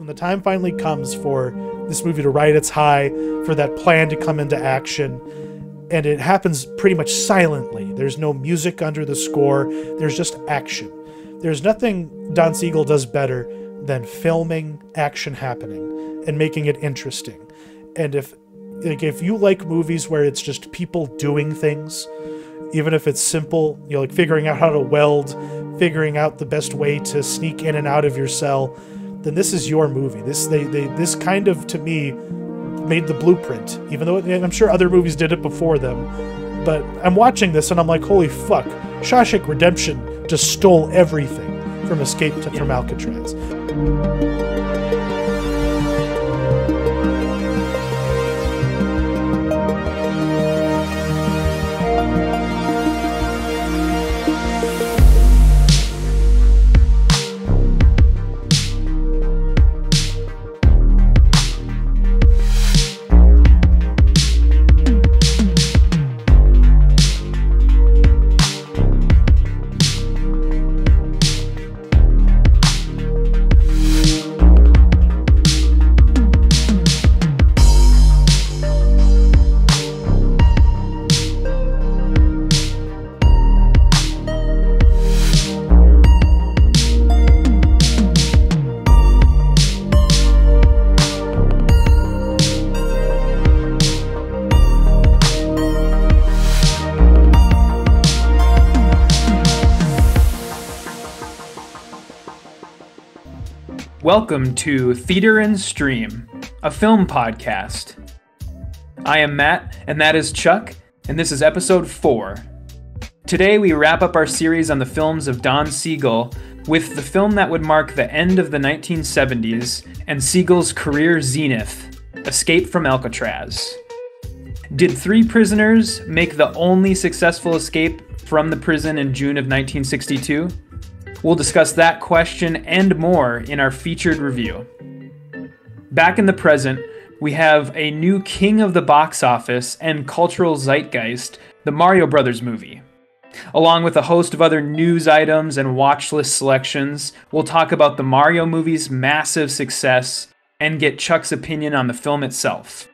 when the time finally comes for this movie to ride its high, for that plan to come into action, and it happens pretty much silently. There's no music under the score. There's just action. There's nothing Don Siegel does better than filming action happening and making it interesting. And if you like movies where it's just people doing things, even if it's simple, like figuring out how to weld, figuring out the best way to sneak in and out of your cell, then this is your movie. This kind of, to me, made the blueprint, even though I'm sure other movies did it before them. But I'm watching this and I'm like, holy fuck, Shawshank Redemption just stole everything from from Alcatraz. Welcome to Theater and Stream, a film podcast. I am Matt, and that is Chuck, and this is episode 4. Today we wrap up our series on the films of Don Siegel with the film that would mark the end of the 1970s and Siegel's career zenith, Escape from Alcatraz. Did 3 prisoners make the only successful escape from the prison in June of 1962? We'll discuss that question and more in our featured review. Back in the present, we have a new king of the box office and cultural zeitgeist, the Mario Brothers movie. Along with a host of other news items and watchlist selections, we'll talk about the Mario movie's massive success and get Chuck's opinion on the film itself.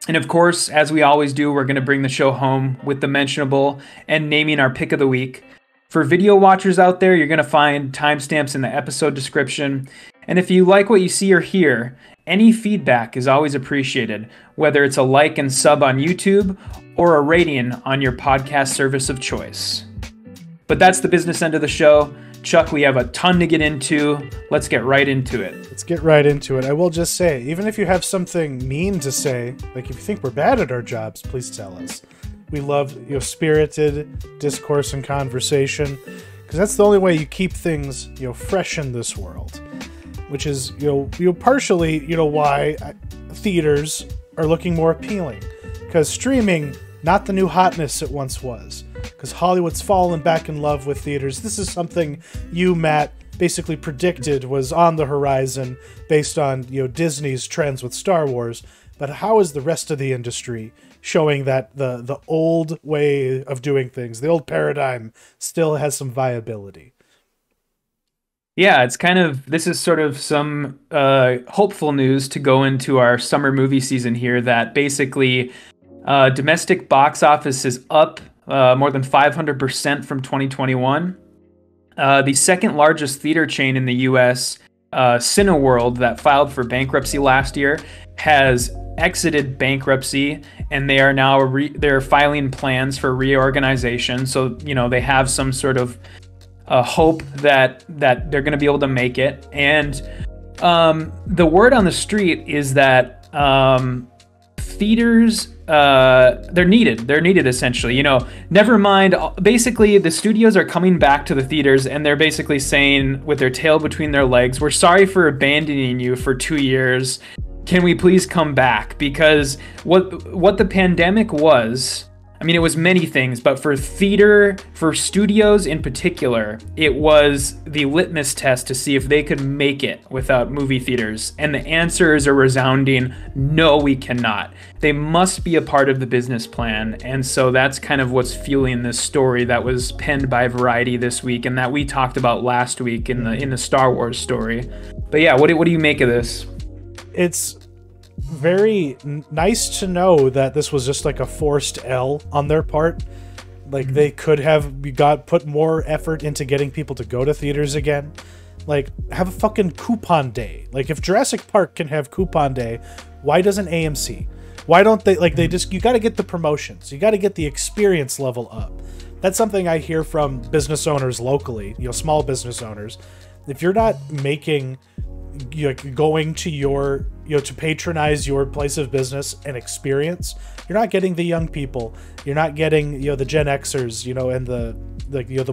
And of course, as we always do, we're going to bring the show home with the Mentionable and naming our pick of the week. For video watchers out there, you're going to find timestamps in the episode description. And if you like what you see or hear, any feedback is always appreciated, whether it's a like and sub on YouTube or a rating on your podcast service of choice. But that's the business end of the show. Chuck, we have a ton to get into. Let's get right into it. Let's get right into it. I will just say, even if you have something mean to say, like if you think we're bad at our jobs, please tell us. We love spirited discourse and conversation, because that's the only way you keep things fresh in this world. Which is partially why theaters are looking more appealing, because streaming, not the new hotness it once was, because Hollywood's fallen back in love with theaters. This is something you, Matt, basically predicted was on the horizon based on Disney's trends with Star Wars. But how is the rest of the industry showing that the old way of doing things, the old paradigm, still has some viability? Yeah, this is sort of some hopeful news to go into our summer movie season here, that basically domestic box office is up more than 500% from 2021. The second largest theater chain in the U.S., Cineworld, that filed for bankruptcy last year, has exited bankruptcy, and they are now they're filing plans for reorganization. So they have some sort of hope that they're going to be able to make it. And the word on the street is that theaters, they're needed essentially. Never mind, basically the studios are coming back to the theaters, and they're basically saying with their tail between their legs, we're sorry for abandoning you for 2 years. Can we please come back? Because what the pandemic was, it was many things, but for studios in particular, it was the litmus test to see if they could make it without movie theaters. And the answer is a resounding, no, we cannot. They must be a part of the business plan. And so that's kind of what's fueling this story that was penned by Variety this week, and that we talked about last week in the Star Wars story. But yeah, what do you make of this? It's very nice to know that this was just like a forced L on their part. Like they could have put more effort into getting people to go to theaters again. Like, have a fucking coupon day. Like, if Jurassic Park can have coupon day, why doesn't AMC? Why don't they, like, you got to get the promotions. You got to get the experience level up. That's something I hear from business owners locally, small business owners. If you're not making, going to your, to patronize your place of business and experience, you're not getting the young people. You're not getting, the Gen Xers, and the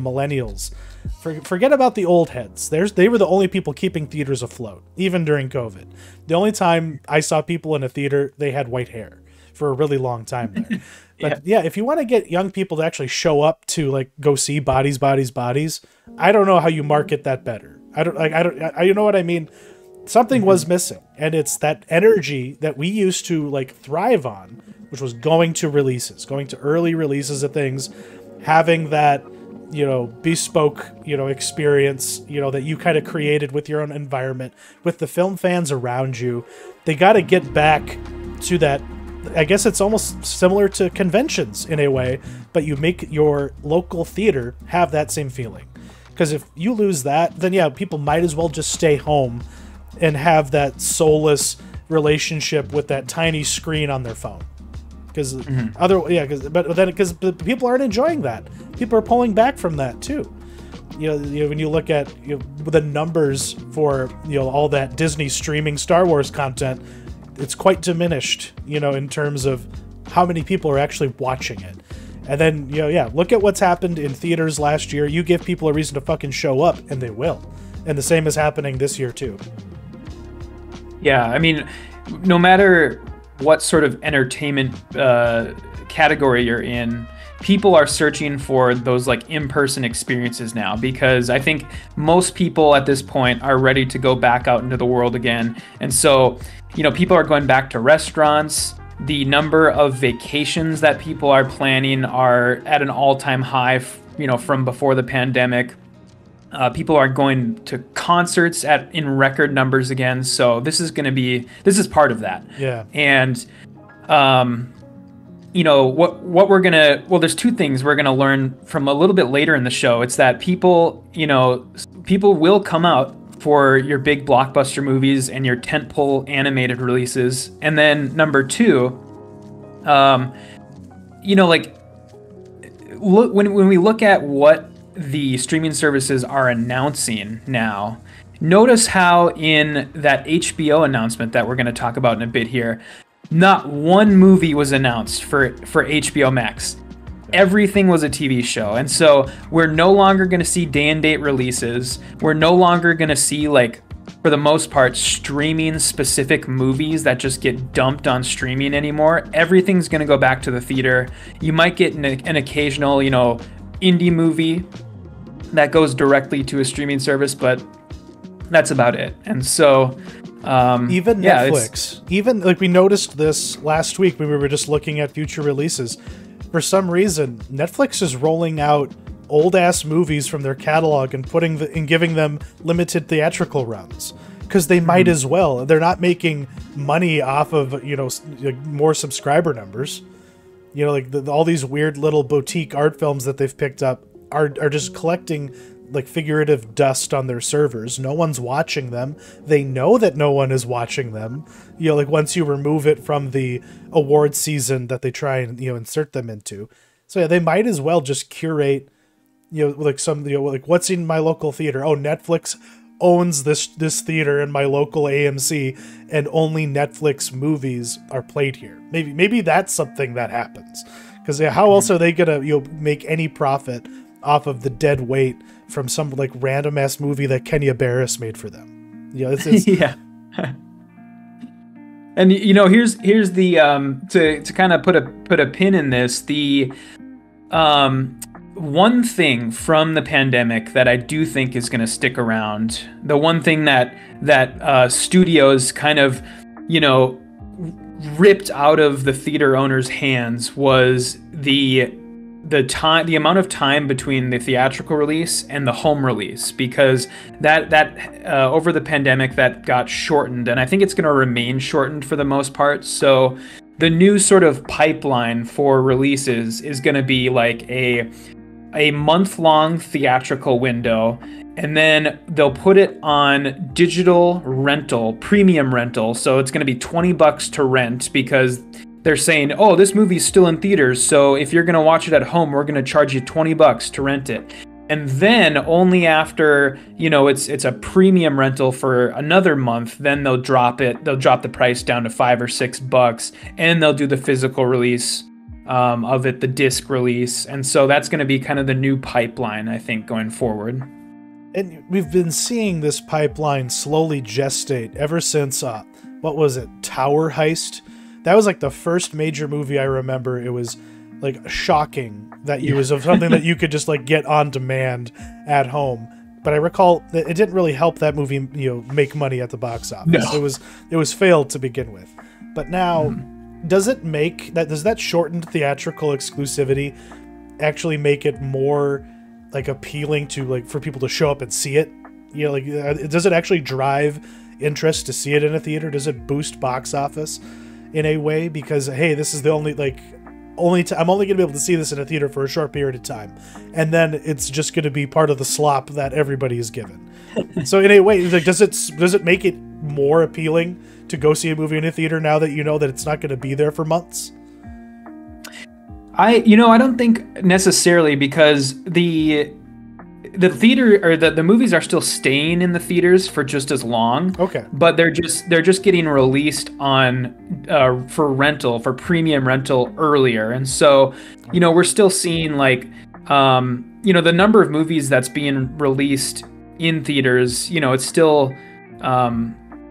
millennials. Forget about the old heads. They were the only people keeping theaters afloat, even during COVID. The only time I saw people in a theater, they had white hair for a really long time there. But yeah, if you want to get young people to actually show up to like go see Bodies, I don't know how you market that better. You know what I mean? Something was missing, and it's that energy that we used to like thrive on, which was going to early releases of things, having that bespoke experience that you kind of created with your own environment, with the film fans around you. They got to get back to that. I guess it's almost similar to conventions in a way, but you make your local theater have that same feeling, because if you lose that, then yeah, people might as well just stay home and have that soulless relationship with that tiny screen on their phone. Because because people aren't enjoying that. People are pulling back from that too. When you look at the numbers for all that Disney streaming Star Wars content, it's quite diminished. In terms of how many people are actually watching it. And then look at what's happened in theaters last year. You give people a reason to fucking show up, and they will. And the same is happening this year too. Yeah, I mean, no matter what sort of entertainment category you're in, people are searching for those like in-person experiences now, because I think most people at this point are ready to go back out into the world again. And so, people are going back to restaurants. The number of vacations that people are planning are at an all-time high, from before the pandemic. People are going to concerts in record numbers again. So this is part of that. Yeah. And, what we're going to, there's two things we're going to learn from a little bit later in the show. It's that people will come out for your big blockbuster movies and your tentpole animated releases. And then number two, when we look at what the streaming services are announcing now, notice how in that HBO announcement that we're going to talk about in a bit here, not one movie was announced for HBO MAX. Everything was a TV show. And so we're no longer going to see day and date releases. We're no longer going to see, like, for the most part, streaming specific movies that just get dumped on streaming anymore. Everything's going to go back to the theater. You might get an occasional, indie movie that goes directly to a streaming service, but that's about it. And so even Netflix, even like we noticed this last week when we were just looking at future releases, for some reason Netflix is rolling out old ass movies from their catalog and giving them limited theatrical runs, because they might as well. They're not making money off of more subscriber numbers. All these weird little boutique art films that they've picked up are just collecting like figurative dust on their servers. No one's watching them. They know that no one is watching them. Once you remove it from the award season that they try and insert them into. So yeah, they might as well just curate like what's in my local theater. Oh, Netflix owns this theater in my local AMC, and only Netflix movies are played here. Maybe that's something that happens, because how else are they gonna make any profit off of the dead weight from some like random ass movie that Kenya Barris made for them? It's yeah. And here's the to kind of put a pin in this, the one thing from the pandemic that I do think is going to stick around, the one thing that studios kind of ripped out of the theater owners' hands, was the the amount of time between the theatrical release and the home release, because that over the pandemic that got shortened, and I think it's going to remain shortened for the most part. So the new sort of pipeline for releases is going to be like a month-long theatrical window, and then they'll put it on digital rental, premium rental. So it's going to be $20 to rent, because they're saying, oh, this movie's still in theaters, so if you're going to watch it at home, we're going to charge you $20 to rent it. And then only after, it's a premium rental for another month, then they'll drop the price down to $5 or $6, and they'll do the physical release of it, the disc release. And so that's going to be kind of the new pipeline, I think, going forward. And we've been seeing this pipeline slowly gestate ever since, what was it, Tower Heist? That was like the first major movie I remember. It was like shocking that it was something that you could just like get on demand at home. But I recall that it didn't really help that movie, make money at the box office. No. It was failed to begin with. But now, does that shortened theatrical exclusivity actually make it more like appealing to like for people to show up and see it? Does it actually drive interest to see it in a theater? Does it boost box office in a way? Because hey, this is the I'm only going to be able to see this in a theater for a short period of time, and then it's just going to be part of the slop that everybody is given. So in a way, like, does it make it more appealing to go see a movie in a theater now that you know that it's not going to be there for months? I don't think necessarily, because the theater or the movies are still staying in the theaters for just as long. Okay. But they're just getting released on for premium rental earlier. And so, we're still seeing like the number of movies that's being released in theaters, it's still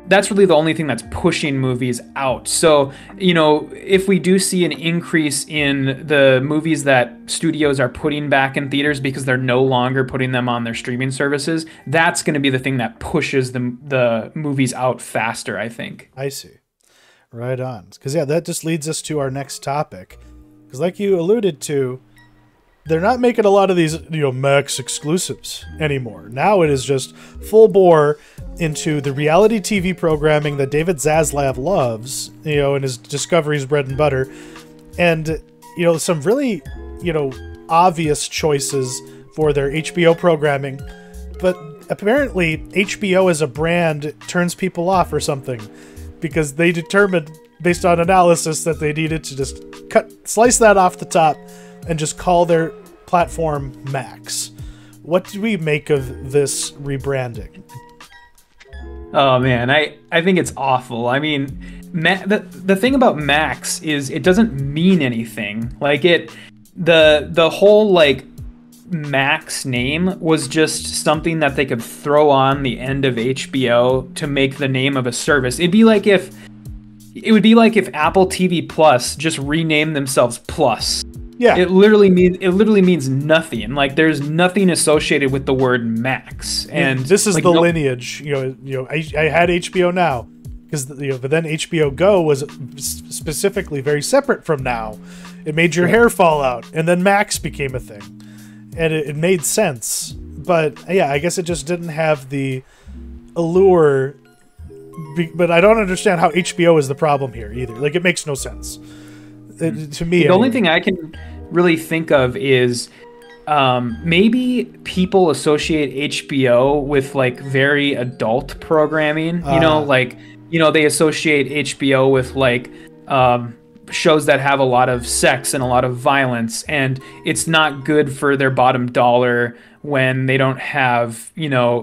that's really the only thing that's pushing movies out. So, if we do see an increase in the movies that studios are putting back in theaters because they're no longer putting them on their streaming services, that's going to be the thing that pushes the movies out faster, I think. I see. Right on. Because, that just leads us to our next topic. Because like you alluded to, they're not making a lot of these, Max exclusives anymore. Now it is just full bore into the reality TV programming that David Zaslav loves, and his Discovery's bread and butter. And, some really, obvious choices for their HBO programming. But apparently HBO as a brand turns people off or something, because they determined, based on analysis, that they needed to just slice that off the top and just call their platform Max. What do we make of this rebranding? Oh man, I think it's awful. I mean, the thing about Max is it doesn't mean anything. Like the whole like Max name was just something that they could throw on the end of HBO to make the name of a service. It would be like if Apple TV Plus just renamed themselves Plus. Yeah. It literally means nothing. Like there's nothing associated with the word Max. And this is like, the lineage. I had HBO Now because but then HBO Go was specifically very separate from Now. It made your hair fall out, and then Max became a thing, and it made sense. But yeah, I guess it just didn't have the allure. But I don't understand how HBO is the problem here either. Like it makes no sense. To me, the only thing I can really think of is maybe people associate HBO with like very adult programming. They associate HBO with like shows that have a lot of sex and a lot of violence, and it's not good for their bottom dollar when they don't have,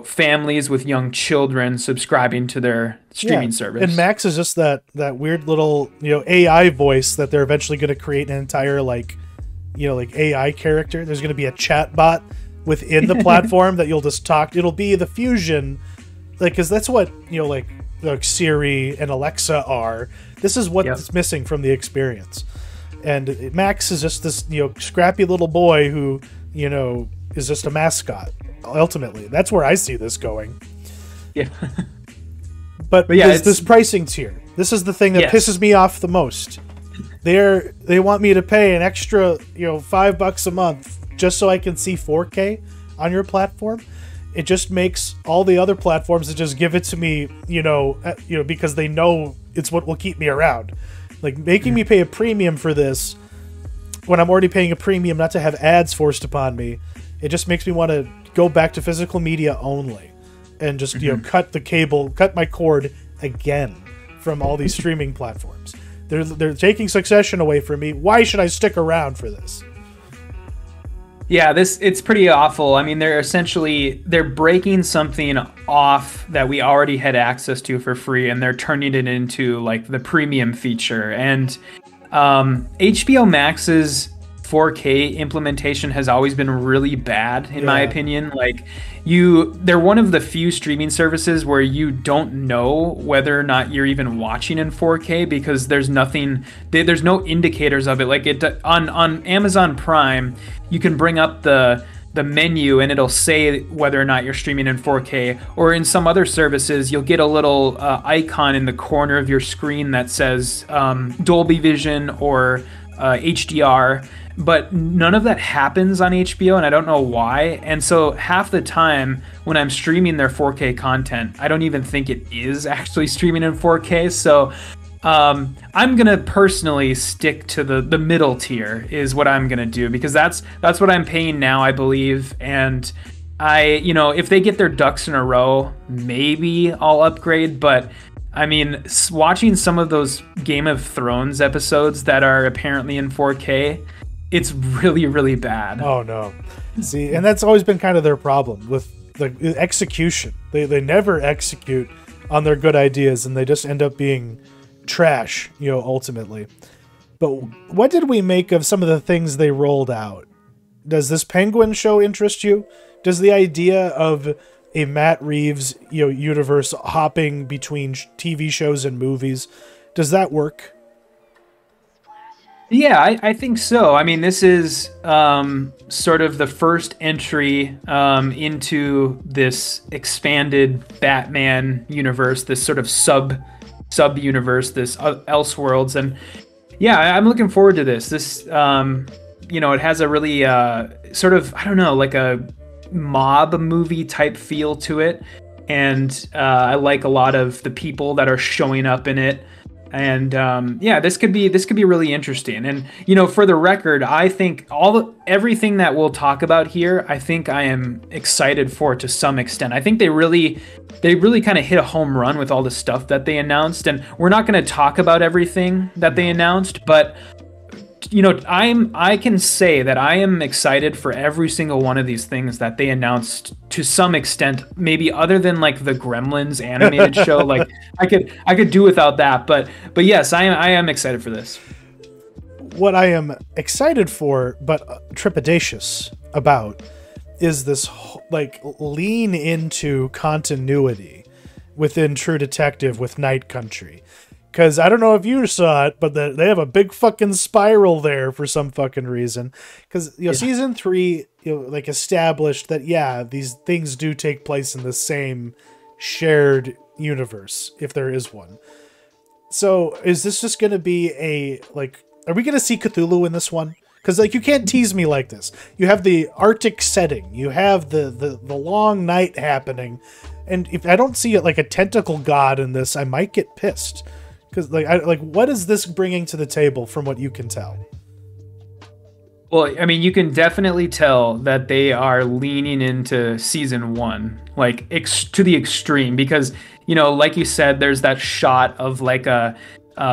families with young children subscribing to their streaming service. And Max is just that weird little, AI voice that they're eventually going to create an entire AI character. There's going to be a chat bot within the platform that you'll just talk. It'll be the fusion, because that's what, like Siri and Alexa are. This is what's missing from the experience. And Max is just this, scrappy little boy who, is just a mascot. Ultimately, that's where I see this going. Yeah. But yeah, this pricing tier. This is the thing that pisses me off the most. They want me to pay an extra, $5 a month just so I can see 4K on your platform. It just makes all the other platforms that just give it to me, because they know it's what will keep me around. Like, making me pay a premium for this when I'm already paying a premium not to have ads forced upon me, it just makes me want to go back to physical media only and just, cut my cord again from all these streaming platforms. They're taking Succession away from me. Why should I stick around for this? Yeah, it's pretty awful. I mean, they're breaking something off that we already had access to for free, and they're turning it into like the premium feature. And HBO Max's 4K implementation has always been really bad, in my opinion. Like, they're one of the few streaming services where you don't know whether or not you're even watching in 4K because there's no indicators of it. Like, on Amazon Prime, you can bring up the menu and it'll say whether or not you're streaming in 4K, or in some other services you'll get a little icon in the corner of your screen that says Dolby Vision or HDR, but none of that happens on HBO, and I don't know why. And so half the time when I'm streaming their 4K content, I don't even think it is actually streaming in 4K. So I'm gonna personally stick to the middle tier is what I'm gonna do, because that's what I'm paying now, I believe. And if they get their ducks in a row, maybe I'll upgrade. But I mean, watching some of those Game of Thrones episodes that are apparently in 4K, it's really, really bad. Oh no. See, and that's always been kind of their problem with the execution. They never execute on their good ideas, and they just end up being trash, ultimately. But what did we make of some of the things they rolled out? Does this Penguin show interest you? Does the idea of a Matt Reeves, universe hopping between TV shows and movies, does that work? Yeah, I think so. I mean, this is sort of the first entry into this expanded Batman universe, this sort of sub-universe, this Elseworlds. And yeah, I'm looking forward to this. This, it has a really sort of, I don't know, like a mob movie type feel to it. And I like a lot of the people that are showing up in it. And this could be really interesting. And for the record, I think everything that we'll talk about here, I think I am excited for to some extent. I think they really kind of hit a home run with all the stuff that they announced. And we're not going to talk about everything that they announced, but I can say that I am excited for every single one of these things that they announced to some extent, maybe other than like the Gremlins animated show. Like I could do without that, but yes, I am excited for this. What I am excited for, but trepidatious about, is this like lean into continuity within True Detective with Night Country. Because I don't know if you saw it, but they have a big fucking spiral there for some fucking reason. Because season 3, like established that these things do take place in the same shared universe, if there is one. So is this just going to be are we going to see Cthulhu in this one? Because you can't tease me like this. You have the Arctic setting, you have the long night happening, and if I don't see it like a tentacle god in this, I might get pissed. Because what is this bringing to the table from what you can tell? Well, I mean, you can definitely tell that they are leaning into season 1, like to the extreme, because like you said, there's that shot of like a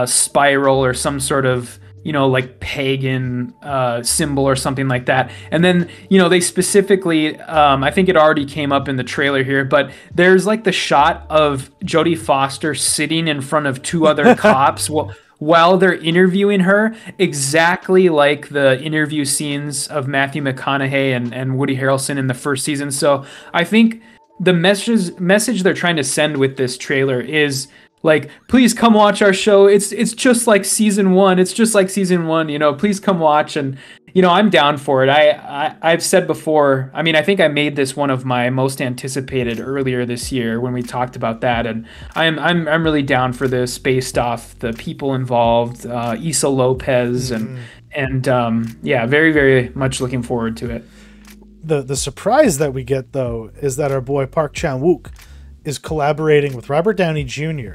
spiral or some sort of like pagan symbol or something like that. And then, they specifically, I think it already came up in the trailer here, but there's like the shot of Jodie Foster sitting in front of 2 other cops while they're interviewing her, exactly like the interview scenes of Matthew McConaughey and Woody Harrelson in the first season. So I think the message they're trying to send with this trailer is like, please come watch our show. It's just like season 1. It's just like season 1, please come watch. And I'm down for it. I've said before, I mean, I think I made this one of my most anticipated earlier this year when we talked about that, and I'm really down for this based off the people involved, Issa Lopez, and yeah, very, very much looking forward to it. The surprise that we get, though, is that our boy Park Chan-wook is collaborating with Robert Downey Jr.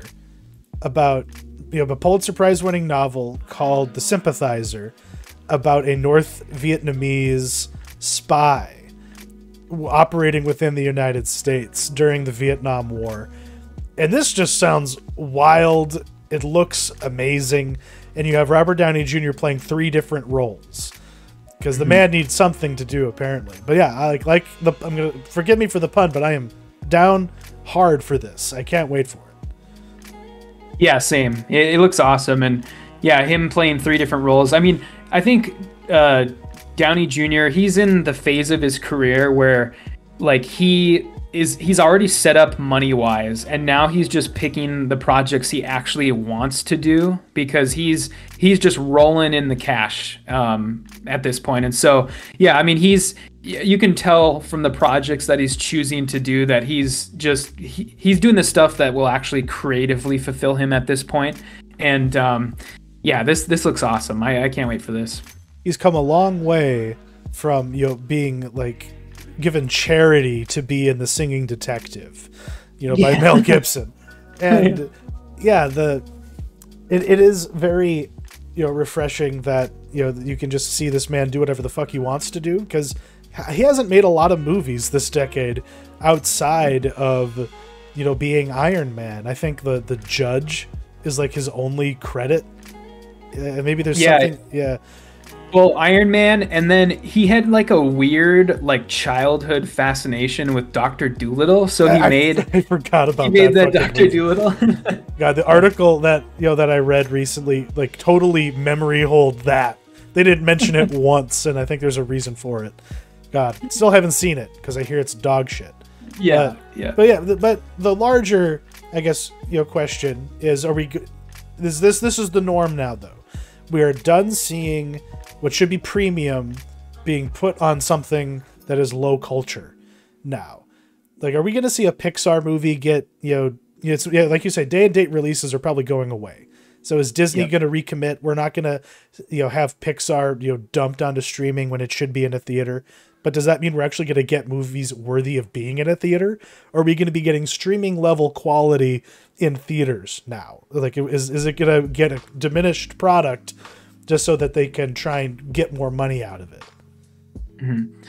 about a Pulitzer Prize winning novel called The Sympathizer, about a North Vietnamese spy operating within the United States during the Vietnam War. And this just sounds wild. It looks amazing. And you have Robert Downey Jr. playing 3 different roles, because the man needs something to do, apparently. But yeah, I'm gonna, forgive me for the pun, but I am down hard for this. I can't wait for it. Yeah, same. It looks awesome. And yeah, him playing 3 different roles. I mean, I think Downey Jr., he's in the phase of his career where like he's already set up money-wise, and now he's just picking the projects he actually wants to do, because he's just rolling in the cash at this point. And so, yeah, I mean, you can tell from the projects that he's choosing to do that he's doing the stuff that will actually creatively fulfill him at this point. And yeah, this looks awesome. I can't wait for this. He's come a long way from being like given charity to be in The Singing Detective, by Mel Gibson. And yeah, it is very refreshing that you can just see this man do whatever the fuck he wants to do, because he hasn't made a lot of movies this decade outside of being Iron Man. I think the Judge is like his only credit. Maybe there's something. Yeah. Well, Iron Man, and then he had like a weird like childhood fascination with Dr. Dolittle. So I forgot about he made that Dr. Dolittle. God, the article that that I read recently, like, totally memory hold that. They didn't mention it once, and I think there's a reason for it. God, still haven't seen it because I hear it's dog shit. Yeah, But the larger, I guess, question is: this is the norm now, though? We are done seeing what should be premium being put on something that is low culture now. Like, are we going to see a Pixar movie get, like you say, day and date releases are probably going away. So is Disney going to recommit? We're not going to, have Pixar, dumped onto streaming when it should be in a theater. But does that mean we're actually going to get movies worthy of being in a theater? Or are we going to be getting streaming level quality in theaters now? Like, is it going to get a diminished product just so that they can try and get more money out of it? Mm-hmm.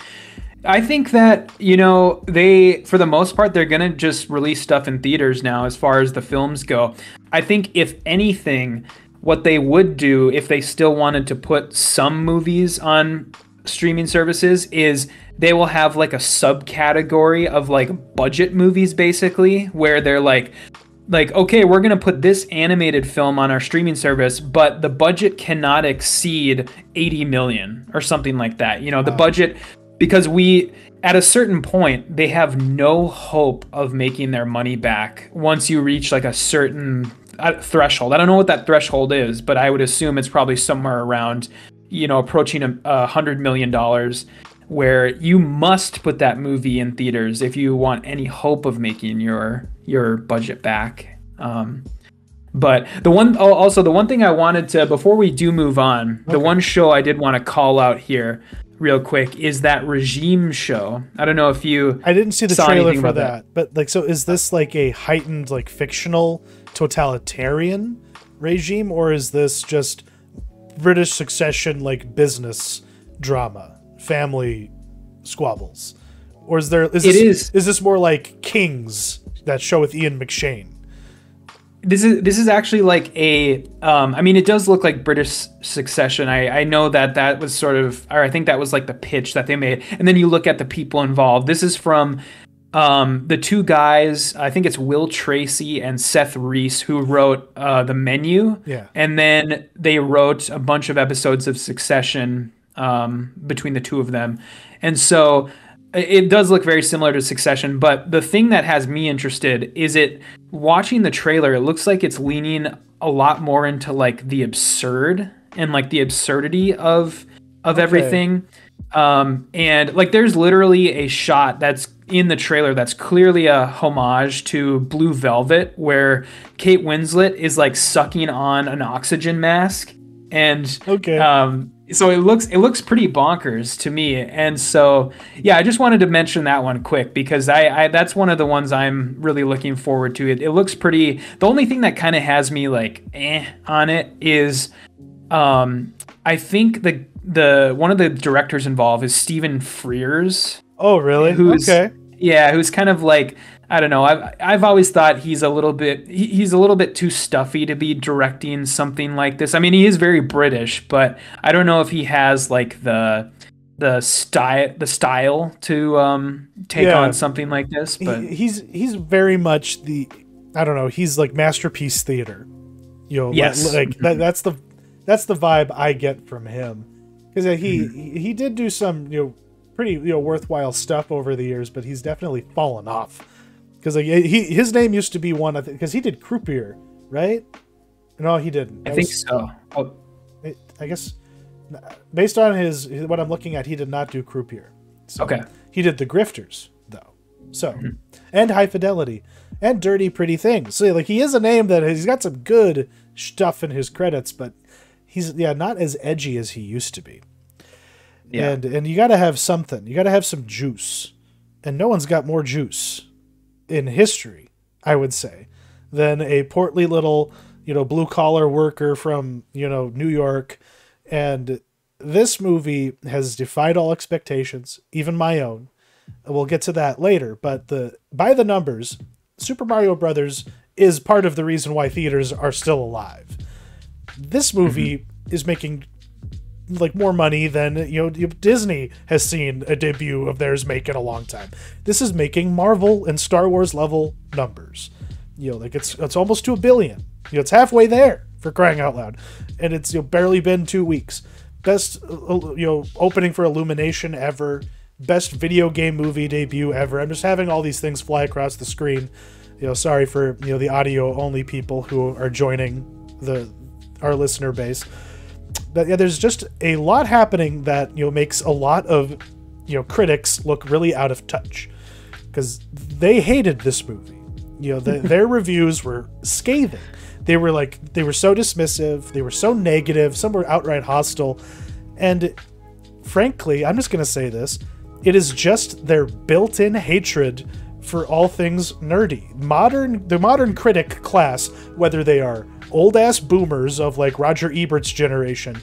I think that, they, for the most part, they're going to just release stuff in theaters now as far as the films go. I think, if anything, what they would do if they still wanted to put some movies on streaming services is they will have like a subcategory of like budget movies, basically, where they're like, okay, we're going to put this animated film on our streaming service, but the budget cannot exceed 80 million or something like that. The budget, because at a certain point, they have no hope of making their money back once you reach like a certain threshold. I don't know what that threshold is, but I would assume it's probably somewhere around, approaching $100 million, where you must put that movie in theaters if you want any hope of making your budget back. But the one thing I wanted to, before we do move on, the one show I did want to call out here real quick is that Regime show. I don't know if I didn't see the trailer for that, but like, so is this like a heightened, like, fictional totalitarian regime, or is this just British Succession, like, business drama, family squabbles? Or is this more like Kings, that show with Ian McShane? This is actually like a, I mean, it does look like British Succession. I know that was sort of, or I think that was like the pitch that they made. And then you look at the people involved. This is from the 2 guys, I think it's Will Tracy and Seth Reese, who wrote The Menu. Yeah. And then they wrote a bunch of episodes of Succession between the 2 of them. And so it does look very similar to Succession, but the thing that has me interested is watching the trailer, it looks like it's leaning a lot more into like the absurd and like the absurdity of of everything. And like there's literally a shot that's in the trailer that's clearly a homage to Blue Velvet, where Kate Winslet is like sucking on an oxygen mask. And so it looks pretty bonkers to me. And so, yeah, I just wanted to mention that one quick because I that's one of the ones I'm really looking forward to. It looks pretty. The only thing that kind of has me like on it is I think the one of the directors involved is Stephen Frears. Oh, really? Yeah, who's kind of like, I don't know. I've always thought he's a little bit too stuffy to be directing something like this. I mean, he is very British, but I don't know if he has like the style to take on something like this. But he's very much I don't know. He's like masterpiece theater. You know, yes. Like that's the vibe I get from him, because he did do some pretty worthwhile stuff over the years, but he's definitely fallen off. Because like, his name used to be one, because he did Croupier, right? No, he didn't. I think so. Oh. I guess based on what I'm looking at, he did not do Croupier. So okay. He did The Grifters though. So and High Fidelity and Dirty Pretty Things. So like he is a name that he's got some good stuff in his credits, but he's not as edgy as he used to be. Yeah. And you got to have something. You got to have some juice. And no one's got more juice in history, I would say, than a portly little, blue collar worker from, New York. And this movie has defied all expectations, even my own. We'll get to that later. But by the numbers, Super Mario Brothers is part of the reason why theaters are still alive. This movie is making like more money than Disney has seen a debut of theirs make in a long time. This is making Marvel and Star Wars level numbers. Like it's almost to $1 billion. It's halfway there, for crying out loud, and it's barely been 2 weeks. Best opening for Illumination ever. Best video game movie debut ever. I'm just having all these things fly across the screen. Sorry for the audio only people who are joining our listener base. But yeah, there's just a lot happening that makes a lot of critics look really out of touch, because they hated this movie. Their reviews were scathing. They were so dismissive. They were so negative. Some were outright hostile. And frankly, I'm just going to say this: it is just their built-in hatred for all things nerdy. The modern critic class, whether they are old-ass boomers of like Roger Ebert's generation,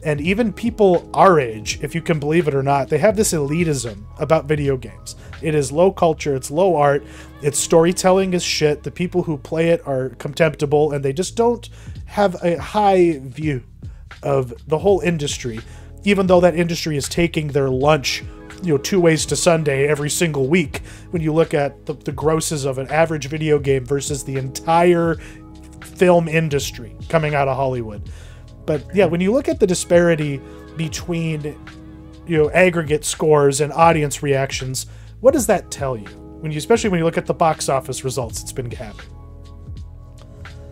and even people our age, if you can believe it or not, they have this elitism about video games. It is low culture, it's low art, its storytelling is shit, the people who play it are contemptible, and they just don't have a high view of the whole industry, even though that industry is taking their lunch 2 ways to Sunday every single week. When you look at the grosses of an average video game versus the entire film industry coming out of Hollywood. But yeah, when you look at the disparity between aggregate scores and audience reactions, what does that tell you? Especially when you look at the box office results it's been having.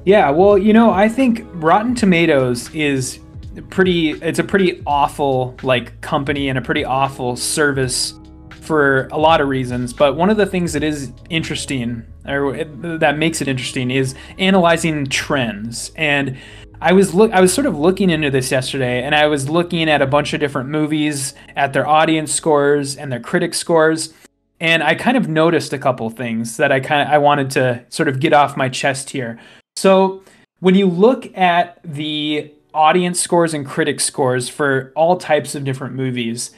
Yeah, well, I think Rotten Tomatoes is it's a pretty awful like company and a pretty awful service for a lot of reasons. But one of the things that is interesting, or that makes it interesting, is analyzing trends. And I was sort of looking into this yesterday, and I was looking at a bunch of different movies, at their audience scores and their critic scores, and I kind of noticed a couple things that I wanted to sort of get off my chest here. So when you look at the audience scores and critic scores for all types of different movies,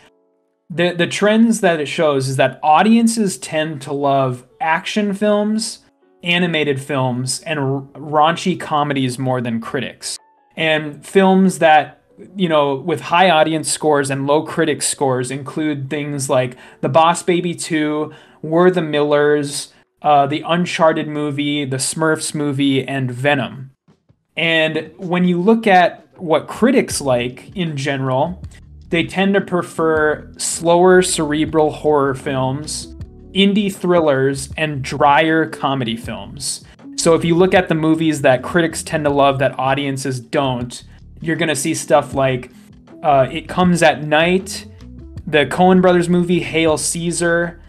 the trends that it shows is that audiences tend to love action films, animated films, and raunchy comedies more than critics. And films that, with high audience scores and low critic scores include things like The Boss Baby 2, We're the Millers, the Uncharted movie, the Smurfs movie, and Venom. And when you look at what critics like in general, they tend to prefer slower cerebral horror films, indie thrillers, and drier comedy films. So if you look at the movies that critics tend to love that audiences don't, you're going to see stuff like It Comes at Night, the Coen Brothers movie Hail Caesar,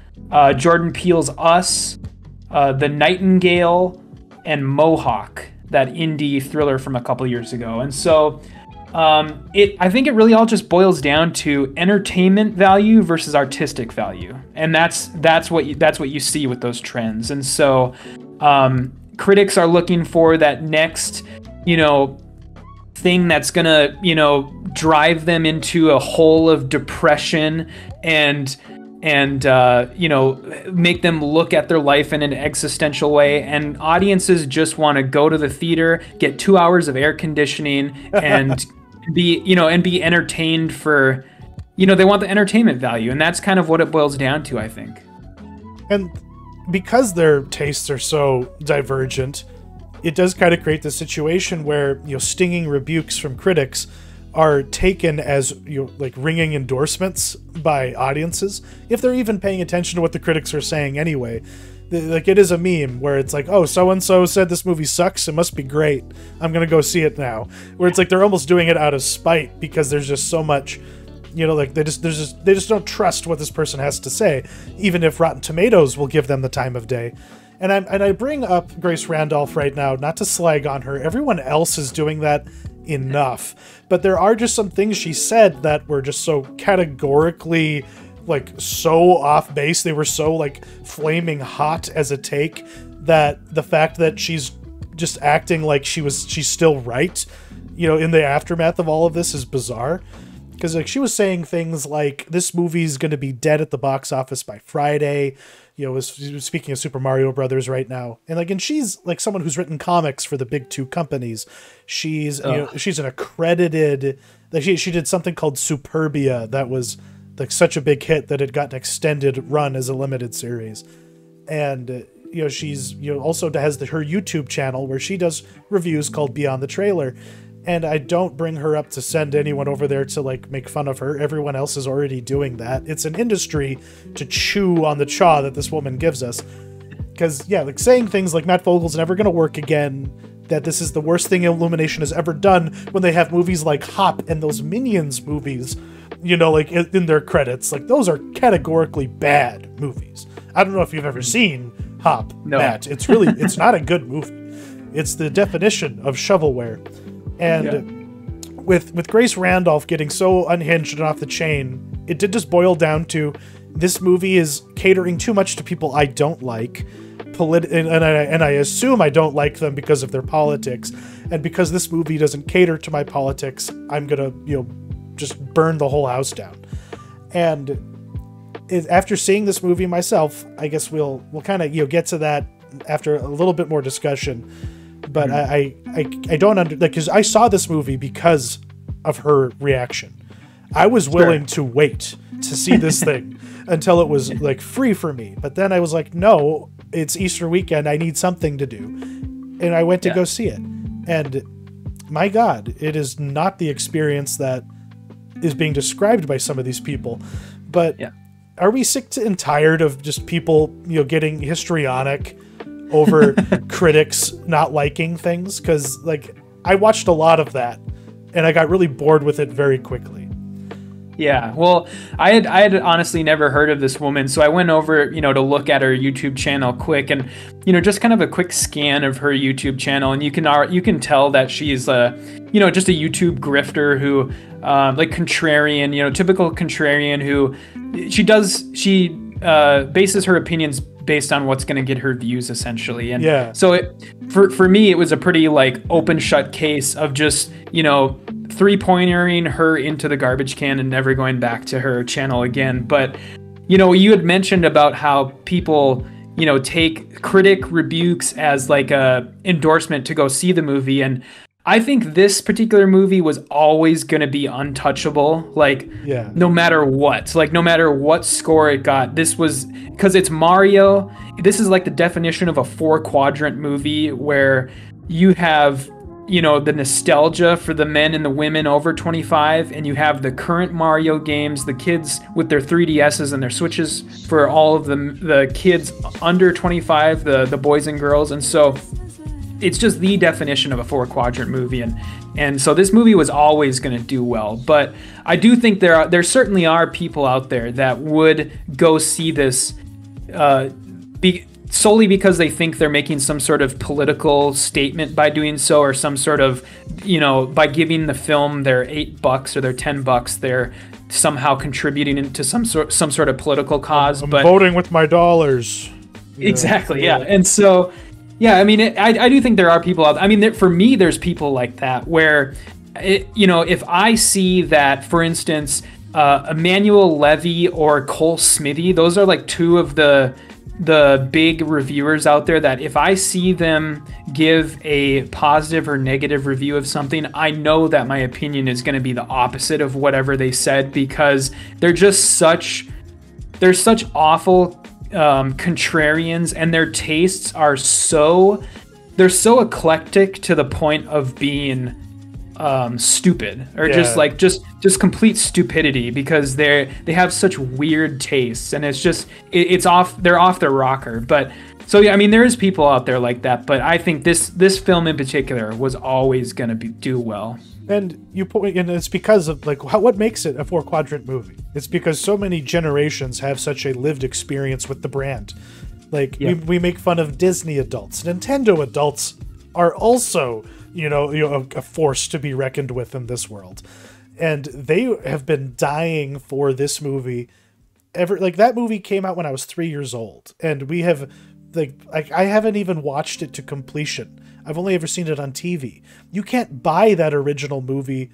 Jordan Peele's Us, The Nightingale, and Mohawk, that indie thriller from a couple years ago. And so I think it really all just boils down to entertainment value versus artistic value, and that's what you see with those trends. And so critics are looking for that next, thing that's gonna, drive them into a hole of depression and make them look at their life in an existential way. And audiences just want to go to the theater, get 2 hours of air conditioning, and be entertained for, they want the entertainment value. And that's kind of what it boils down to, I think. And because their tastes are so divergent, it does kind of create this situation where, stinging rebukes from critics are taken as like ringing endorsements by audiences, if they're even paying attention to what the critics are saying anyway. Like, it is a meme where it's like, oh, so-and-so said this movie sucks, it must be great, I'm gonna go see it now. Where it's like they're almost doing it out of spite because there's just so much, like they just don't trust what this person has to say, even if Rotten Tomatoes will give them the time of day. And I bring up Grace Randolph right now, not to slag on her. Everyone else is doing that enough. But there are just some things she said that were just so categorically, like, so off base. They were so, like, flaming hot as a take, that the fact that she's just acting like she's still right, in the aftermath of all of this is bizarre. Because, like, she was saying things like, this movie's going to be dead at the box office by Friday. Speaking of Super Mario Brothers right now. And she's like someone who's written comics for the big two companies. She's she's an accredited, she did something called Superbia that was like such a big hit that it got an extended run as a limited series. And she's also has her YouTube channel where she does reviews called Beyond the Trailer. And I don't bring her up to send anyone over there to, like, make fun of her. Everyone else is already doing that. It's an industry to chew on the chaw that this woman gives us. Because, yeah, like, saying things like Matt Vogel's never going to work again, that this is the worst thing Illumination has ever done, when they have movies like Hop and those Minions movies, like, in their credits. Like, those are categorically bad movies. I don't know if you've ever seen Hop, no. Matt. It's not a good movie. It's the definition of shovelware. And with Grace Randolph getting so unhinged and off the chain, it did just boil down to, this movie is catering too much to people I don't like, and I assume I don't like them because of their politics, and because this movie doesn't cater to my politics, I'm gonna just burn the whole house down. And after seeing this movie myself, I guess we'll kind of get to that after a little bit more discussion. But I don't because I saw this movie because of her reaction. I was willing to wait to see this thing until it was like free for me. But then I was like, no, it's Easter weekend. I need something to do. And I went to go see it. And my God, it is not the experience that is being described by some of these people. But are we sick and tired of just people, getting histrionic over critics not liking things? Because, like, I watched a lot of that and I got really bored with it very quickly. Yeah, well, I had honestly never heard of this woman, so I went over, to look at her YouTube channel quick, and just kind of a quick scan of her YouTube channel, and you can tell that she's just a YouTube grifter who, like, contrarian, typical contrarian who she bases her opinions based on what's going to get her views, essentially. And so for me, it was a pretty, like, open shut case of just, 3-pointering her into the garbage can and never going back to her channel again. But, you had mentioned about how people, take critic rebukes as like a endorsement to go see the movie. And I think this particular movie was always going to be untouchable, like, no matter what. Like, no matter what score it got, this was, because it's Mario, this is like the definition of a 4-quadrant movie where you have, the nostalgia for the men and the women over 25, and you have the current Mario games, the kids with their 3DSs and their Switches for all of the kids under 25, the boys and girls. And so it's just the definition of a 4-quadrant movie, and so this movie was always going to do well. But I do think there certainly are people out there that would go see this solely because they think they're making some sort of political statement by doing so, or some sort of, by giving the film their $8 or their $10, they're somehow contributing into some sort of political cause. I'm voting with my dollars. Exactly. Yeah. And so, yeah, I mean, I do think there are people out. I mean, for me, there's people like that where, if I see that, for instance, Emmanuel Levy or Cole Smithy, those are like two of the big reviewers out there that if I see them give a positive or negative review of something, I know that my opinion is going to be the opposite of whatever they said, because they're such awful contrarians, and their tastes are they're so eclectic to the point of being stupid, or just complete stupidity, because they have such weird tastes, and they're off their rocker. But so yeah, I mean, there is people out there like that, but I think this film in particular was always going to do well. And it's because of what makes it a 4-quadrant movie. It's because so many generations have such a lived experience with the brand. We make fun of Disney adults. Nintendo adults are also, a force to be reckoned with in this world. And they have been dying for this movie that movie came out when I was 3 years old. And we have, I haven't even watched it to completion. I've only ever seen it on TV. You can't buy that original movie,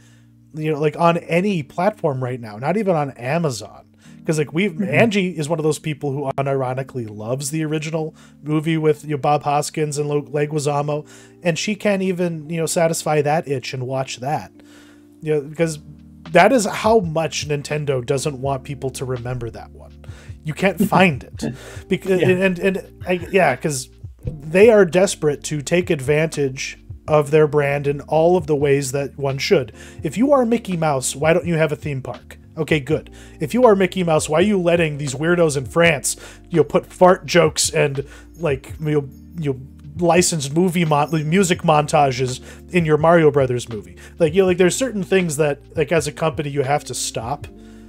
on any platform right now, not even on Amazon. Because Angie is one of those people who unironically loves the original movie with Bob Hoskins and Leguizamo, and she can't even satisfy that itch and watch that. Because that is how much Nintendo doesn't want people to remember that one. You can't find it because they are desperate to take advantage of their brand in all of the ways that one should. If you are Mickey Mouse, why don't you have a theme park? Okay, good. If you are Mickey Mouse, why are you letting these weirdos in France, put fart jokes and licensed music montages in your Mario Brothers movie? There's certain things that as a company you have to stop.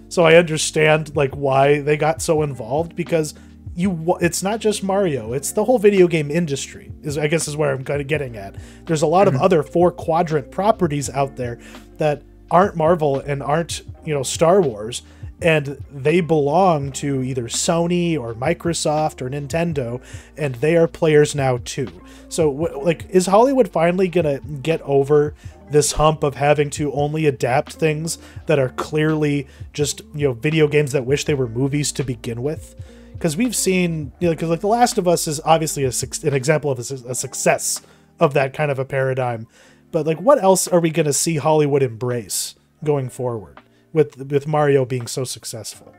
So I understand why they got so involved, because it's not just Mario, it's the whole video game industry is where I'm kind of getting at. There's a lot of other 4-quadrant properties out there that aren't Marvel and aren't Star Wars, and they belong to either Sony or Microsoft or Nintendo, and they are players now too. So is Hollywood finally gonna get over this hump of having to only adapt things that are clearly just video games that wish they were movies to begin with? Because we've seen, because The Last of Us is obviously an example of a success of that kind of a paradigm. But what else are we going to see Hollywood embrace going forward with Mario being so successful?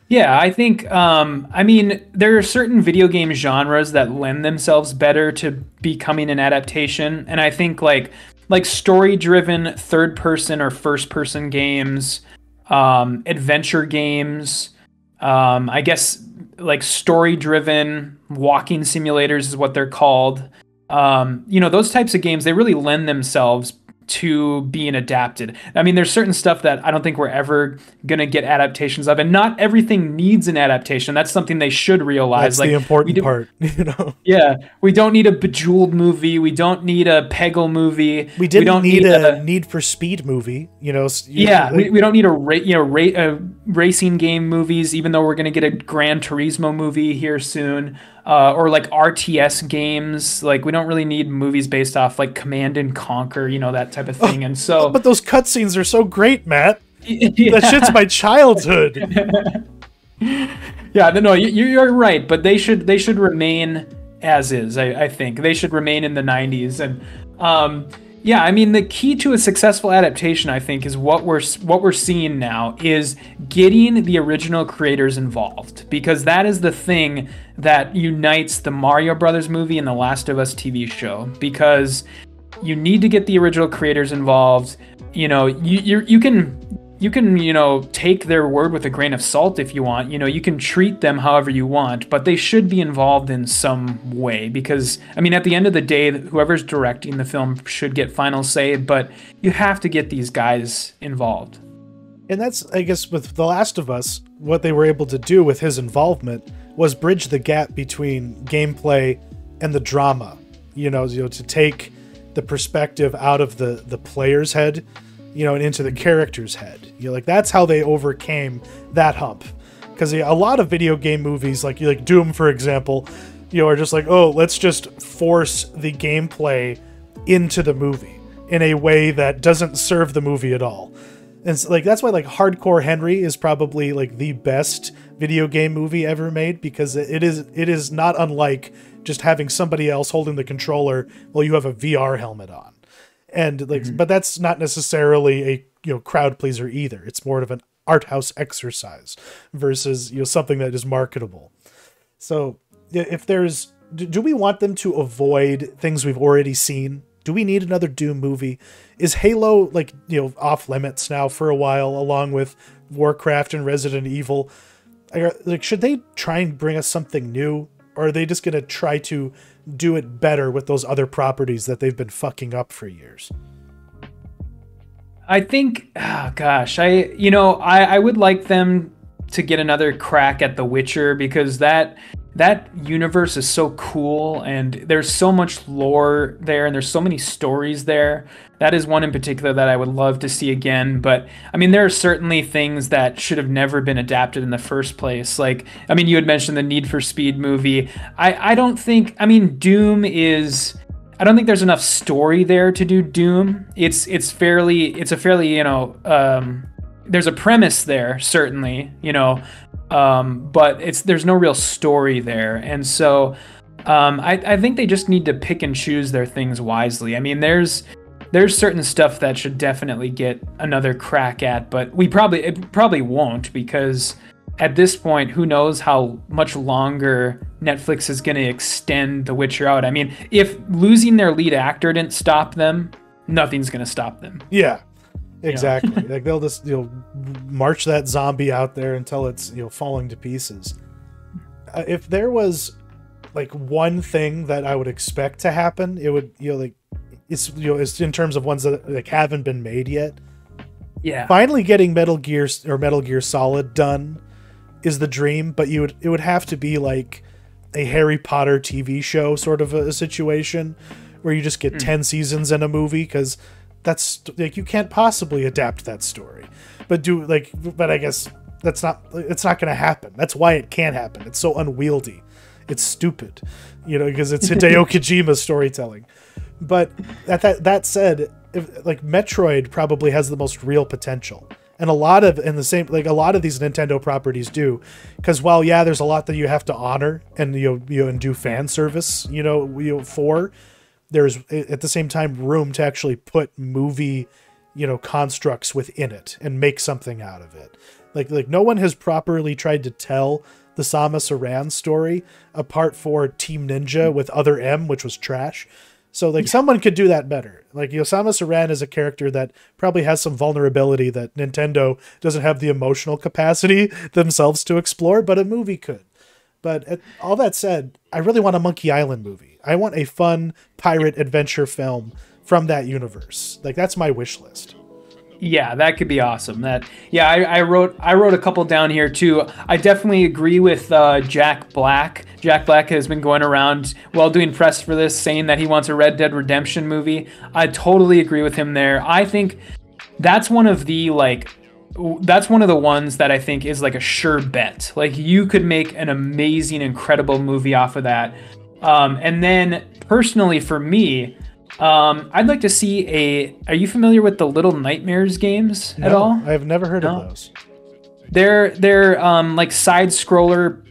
Yeah, I think, there are certain video game genres that lend themselves better to becoming an adaptation. And I think like story-driven third-person or first-person games, adventure games, I guess story-driven walking simulators is what they're called. Those types of games, they really lend themselves to being adapted. I mean, there's certain stuff that I don't think we're ever going to get adaptations of, and not everything needs an adaptation. That's something they should realize. That's the important part, Yeah, we don't need a Bejeweled movie. We don't need a Peggle movie. We don't need a Need for Speed movie, we don't need a racing game movies, even though we're going to get a Gran Turismo movie here soon. Or RTS games. We don't really need movies based off Command and Conquer, that type of thing. And so, but those cutscenes are so great, Matt. Yeah. That shit's my childhood. Yeah, no, you're right. But they should remain as is. I think they should remain in the 90s. And yeah, I mean, the key to a successful adaptation, I think, is what we're seeing now is getting the original creators involved, because that is the thing that unites the Mario Brothers movie and the Last of Us TV show. Because you need to get the original creators involved. You can take their word with a grain of salt if you want. You can treat them however you want, but they should be involved in some way, because I mean, at the end of the day, whoever's directing the film should get final say, but you have to get these guys involved. And that's, I guess, with The Last of Us, what they were able to do with his involvement was bridge the gap between gameplay and the drama. To take the perspective out of the player's head, and into the character's head. That's how they overcame that hump. Because a lot of video game movies, like Doom, for example, are just like, oh, let's just force the gameplay into the movie in a way that doesn't serve the movie at all. And that's why Hardcore Henry is probably the best video game movie ever made, because it is not unlike just having somebody else holding the controller while you have a VR helmet on. And but that's not necessarily a crowd pleaser either. It's more of an art house exercise versus something that is marketable. So if do we want them to avoid things we've already seen? Do we need another Doom movie? Is Halo off limits now for a while, along with Warcraft and Resident Evil? Should they try and bring us something new, or are they just going to try to do it better with those other properties that they've been fucking up for years? I think, I would like them to get another crack at The Witcher, because that universe is so cool, and there's so much lore there, and there's so many stories there. That is one in particular that I would love to see again. But I mean, there are certainly things that should have never been adapted in the first place. You had mentioned the Need for Speed movie. I don't think there's enough story there to do Doom. It's a fairly there's a premise there, certainly, but there's no real story there. And so I think they just need to pick and choose their things wisely. I mean, there's certain stuff that should definitely get another crack at, but it probably won't, because at this point, who knows how much longer Netflix is going to extend The Witcher out. I mean, if losing their lead actor didn't stop them, nothing's going to stop them. Yeah. Exactly. They'll just march that zombie out there until it's falling to pieces. If there was one thing that I would expect to happen, it would it's in terms of ones that haven't been made yet. Yeah. Finally getting Metal Gear Solid done is the dream, but it would have to be a Harry Potter TV show sort of a situation where you just get 10 seasons in a movie, because that's you can't possibly adapt that story. But I guess it's not going to happen. That's why it can't happen. It's so unwieldy. It's stupid, because it's Hideo Kojima's storytelling. But that said, Metroid probably has the most real potential. And a lot of these Nintendo properties do, because while there's a lot that you have to honor and and do fan service, for, there's at the same time room to actually put movie, constructs within it and make something out of it. No one has properly tried to tell the Samus Aran story apart for Team Ninja with Other M, which was trash. So someone could do that better. Samus Aran is a character that probably has some vulnerability that Nintendo doesn't have the emotional capacity themselves to explore, but a movie could. But all that said, I really want a Monkey Island movie. I want a fun pirate adventure film from that universe. That's my wish list. Yeah, that could be awesome. I wrote a couple down here too. I definitely agree with Jack Black. Jack Black has been going around while doing press for this saying that he wants a Red Dead Redemption movie. I totally agree with him there. I think that's one of the ones that I think is a sure bet. You could make an amazing, incredible movie off of that. And then personally for me, I'd like to see are you familiar with the Little Nightmares games at all? I've never heard of those. They're side scroller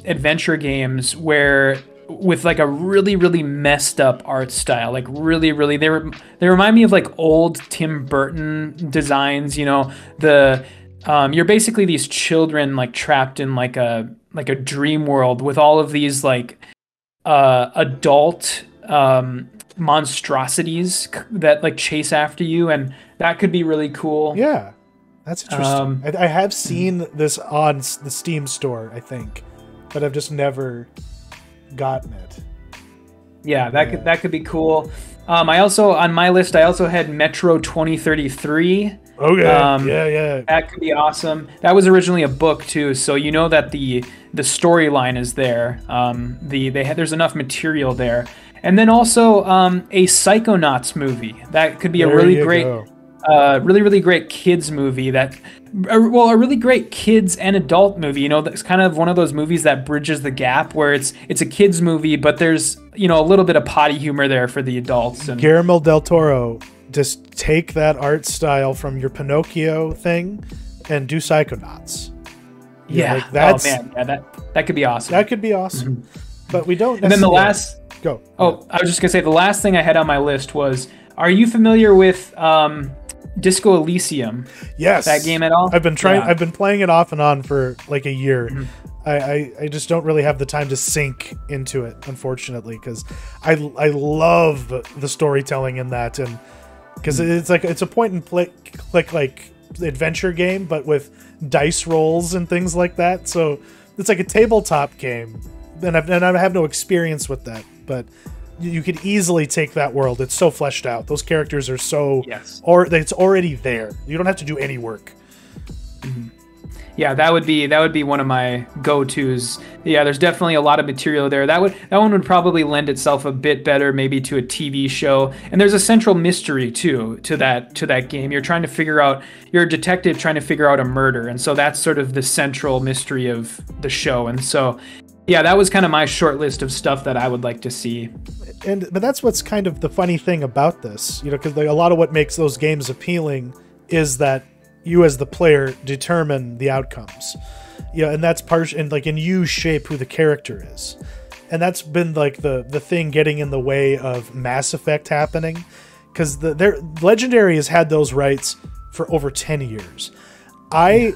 adventure games where with a really, really messed up art style, really, really, they remind me of old Tim Burton designs. You're basically these children trapped in a dream world with all of these adult monstrosities that chase after you, and that could be really cool. Yeah. That's interesting. I have seen this on the Steam store, I think, but I've just never gotten it. Yeah, that could be cool. I also, on my list, I also had Metro 2033. Okay. Yeah. That could be awesome. That was originally a book too, so you know that the storyline is there. There's enough material there, and then also a Psychonauts movie that could be a really great, really great kids movie. A really great kids and adult movie. You know, that's kind of one of those movies that bridges the gap where it's a kids movie, but there's a little bit of potty humor there for the adults. And Guillermo del Toro. Just take that art style from your Pinocchio thing and do Psychonauts. Yeah, that's, oh man, yeah, that could be awesome. That could be awesome. Mm-hmm. But we don't. And then the last go. Oh, I was just gonna say the last thing I had on my list was: are you familiar with Disco Elysium? Yes. That game at all? I've been trying. Yeah. I've been playing it off and on for like a year. Mm-hmm. I just don't really have the time to sink into it, unfortunately, because I love the storytelling in that, and because it's a point and click like adventure game, but with dice rolls and things like that. So it's like a tabletop game, and I have no experience with that, but you could easily take that world. It's so fleshed out. Those characters are so it's already there. You don't have to do any work. Mm-hmm. Yeah, that would be one of my go-tos. Yeah, there's definitely a lot of material there. That one would probably lend itself a bit better maybe to a TV show. And there's a central mystery too to that game. You're a detective trying to figure out a murder, and so that's sort of the central mystery of the show. And so yeah, that was kind of my short list of stuff that I would like to see. But that's what's kind of the funny thing about this, because a lot of what makes those games appealing is that you as the player determine the outcomes, and that's and you shape who the character is, and that's been like the thing getting in the way of Mass Effect happening, because Legendary has had those rights for over 10 years. I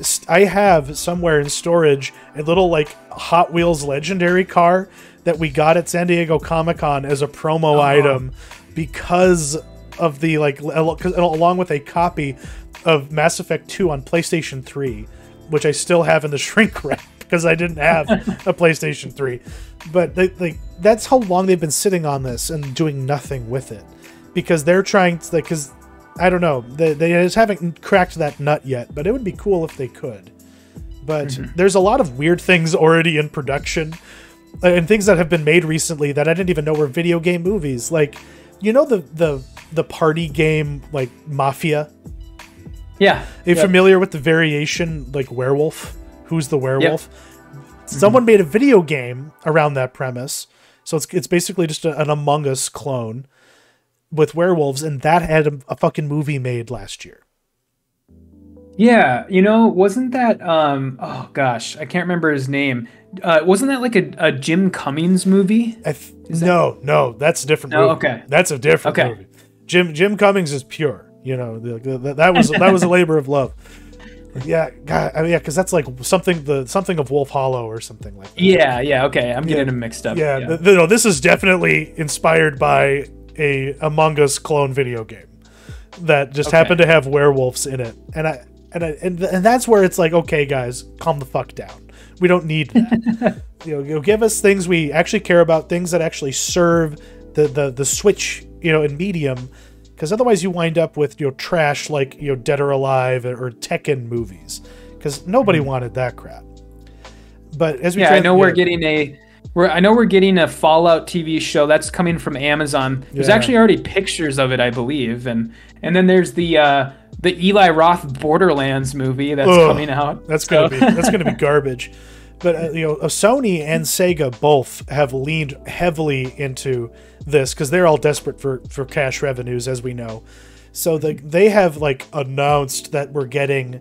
have somewhere in storage a little like Hot Wheels Legendary car that we got at San Diego Comic-Con as a promo item because of the along with a copy of Mass Effect 2 on PlayStation 3, which I still have in the shrink wrap because I didn't have a PlayStation 3. But that's how long they've been sitting on this and doing nothing with it, because they're trying to, because I don't know, they just haven't cracked that nut yet, but it would be cool if they could. But there's a lot of weird things already in production and things that have been made recently that I didn't even know were video game movies. Like, the party game like Mafia. Yeah. Are you familiar with the variation like Werewolf? Who's the Werewolf? Yep. Someone made a video game around that premise. So it's basically just an Among Us clone with werewolves, and that had a fucking movie made last year. Yeah, wasn't that oh gosh, I can't remember his name. Wasn't that like a Jim Cummings movie? No, that's a different movie. Okay. That's a different movie. Jim Cummings is pure. That was a labor of love. Yeah, God, because that's like something of Wolf Hollow or something like that. Yeah, okay, I'm getting them mixed up. Yeah. This is definitely inspired by a Among Us clone video game that just happened to have werewolves in it, and that's where it's like, okay, guys, calm the fuck down. We don't need that. Give us things we actually care about, things that actually serve the Switch, in medium. Because otherwise you wind up with trash like Dead or Alive or Tekken movies, because nobody wanted that crap. But as I know we're getting a Fallout TV show that's coming from Amazon. There's actually already pictures of it, I believe, and then there's the Eli Roth Borderlands movie that's coming out. That's gonna be garbage. But Sony and Sega both have leaned heavily into this because they're all desperate for cash revenues, as we know. So they have announced that we're getting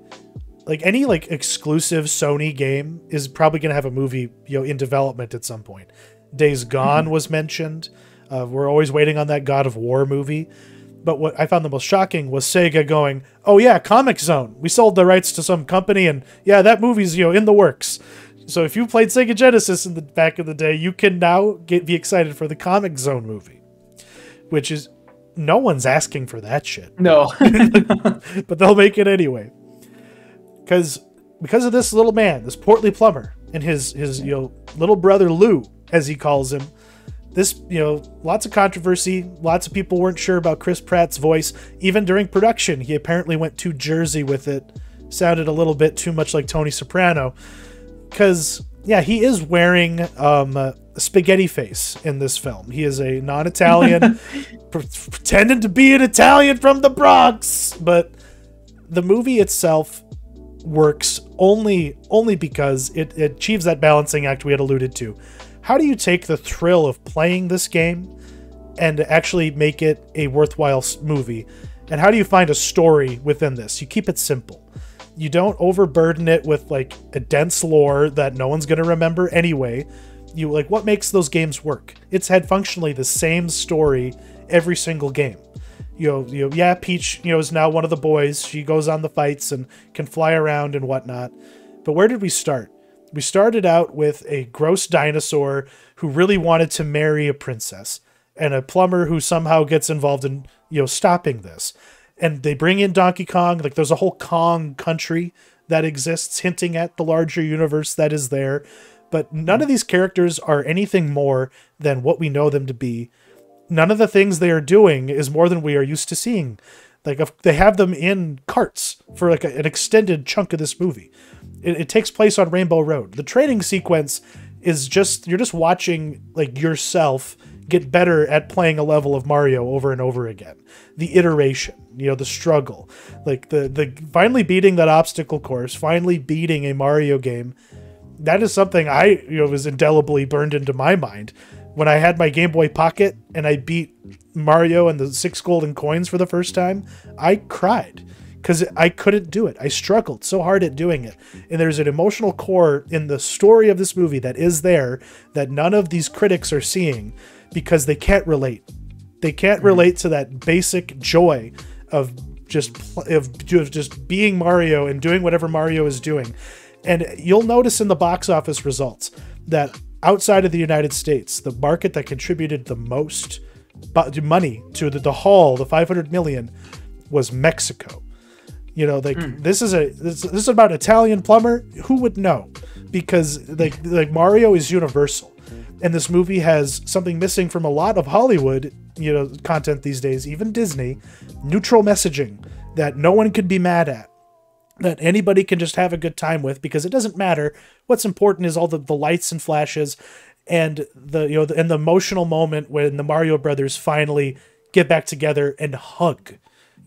any exclusive Sony game is probably going to have a movie in development at some point. Days Gone was mentioned. We're always waiting on that God of War movie. But what I found the most shocking was Sega going, "Oh yeah, Comic Zone. We sold the rights to some company, and yeah, that movie's in the works." So if you played Sega Genesis in the back of the day, you can now be excited for the Comic Zone movie, which is, no one's asking for that shit. No. But they'll make it anyway. because of this little man, this portly plumber, and his little brother Lou, as he calls him. This, lots of controversy. Lots of people weren't sure about Chris Pratt's voice. Even during production, he apparently went too Jersey with it. Sounded a little bit too much like Tony Soprano. Because, yeah, he is wearing a spaghetti face in this film. He is a non-Italian, pretending to be an Italian from the Bronx. But the movie itself works only because it achieves that balancing act we had alluded to. How do you take the thrill of playing this game and actually make it a worthwhile movie? And how do you find a story within this? You keep it simple. You don't overburden it with like a dense lore that no one's going to remember anyway. You like, what makes those games work? It's had functionally the same story every single game. Yeah, Peach, is now one of the boys. She goes on the fights and can fly around and whatnot. But where did we start? We started out with a gross dinosaur who really wanted to marry a princess, and a plumber who somehow gets involved in, stopping this. And they bring in Donkey Kong. Like, there's a whole Kong country that exists, hinting at the larger universe that is there. But none of these characters are anything more than what we know them to be. None of the things they are doing is more than we are used to seeing. Like, if they have them in carts for like an extended chunk of this movie. It takes place on Rainbow Road. The training sequence is you're just watching like yourself get better at playing a level of Mario over and over again. The iteration, the struggle, like the finally beating that obstacle course, finally beating a Mario game. That is something I was indelibly burned into my mind when I had my Game Boy Pocket and I beat Mario and the 6 golden coins for the first time. I cried. Because I couldn't do it. I struggled so hard at doing it. And there's an emotional core in the story of this movie that is there that none of these critics are seeing because they can't relate. They can't relate to that basic joy of just being Mario and doing whatever Mario is doing. And you'll notice in the box office results that outside of the United States, the market that contributed the most money to the haul, the 500 million, was Mexico. This is about Italian plumber. Who would know? Because like Mario is universal, and this movie has something missing from a lot of Hollywood, content these days, even Disney, neutral messaging that no one could be mad at, that anybody can just have a good time with because it doesn't matter. What's important is all the lights and flashes, and the emotional moment when the Mario brothers finally get back together and hug.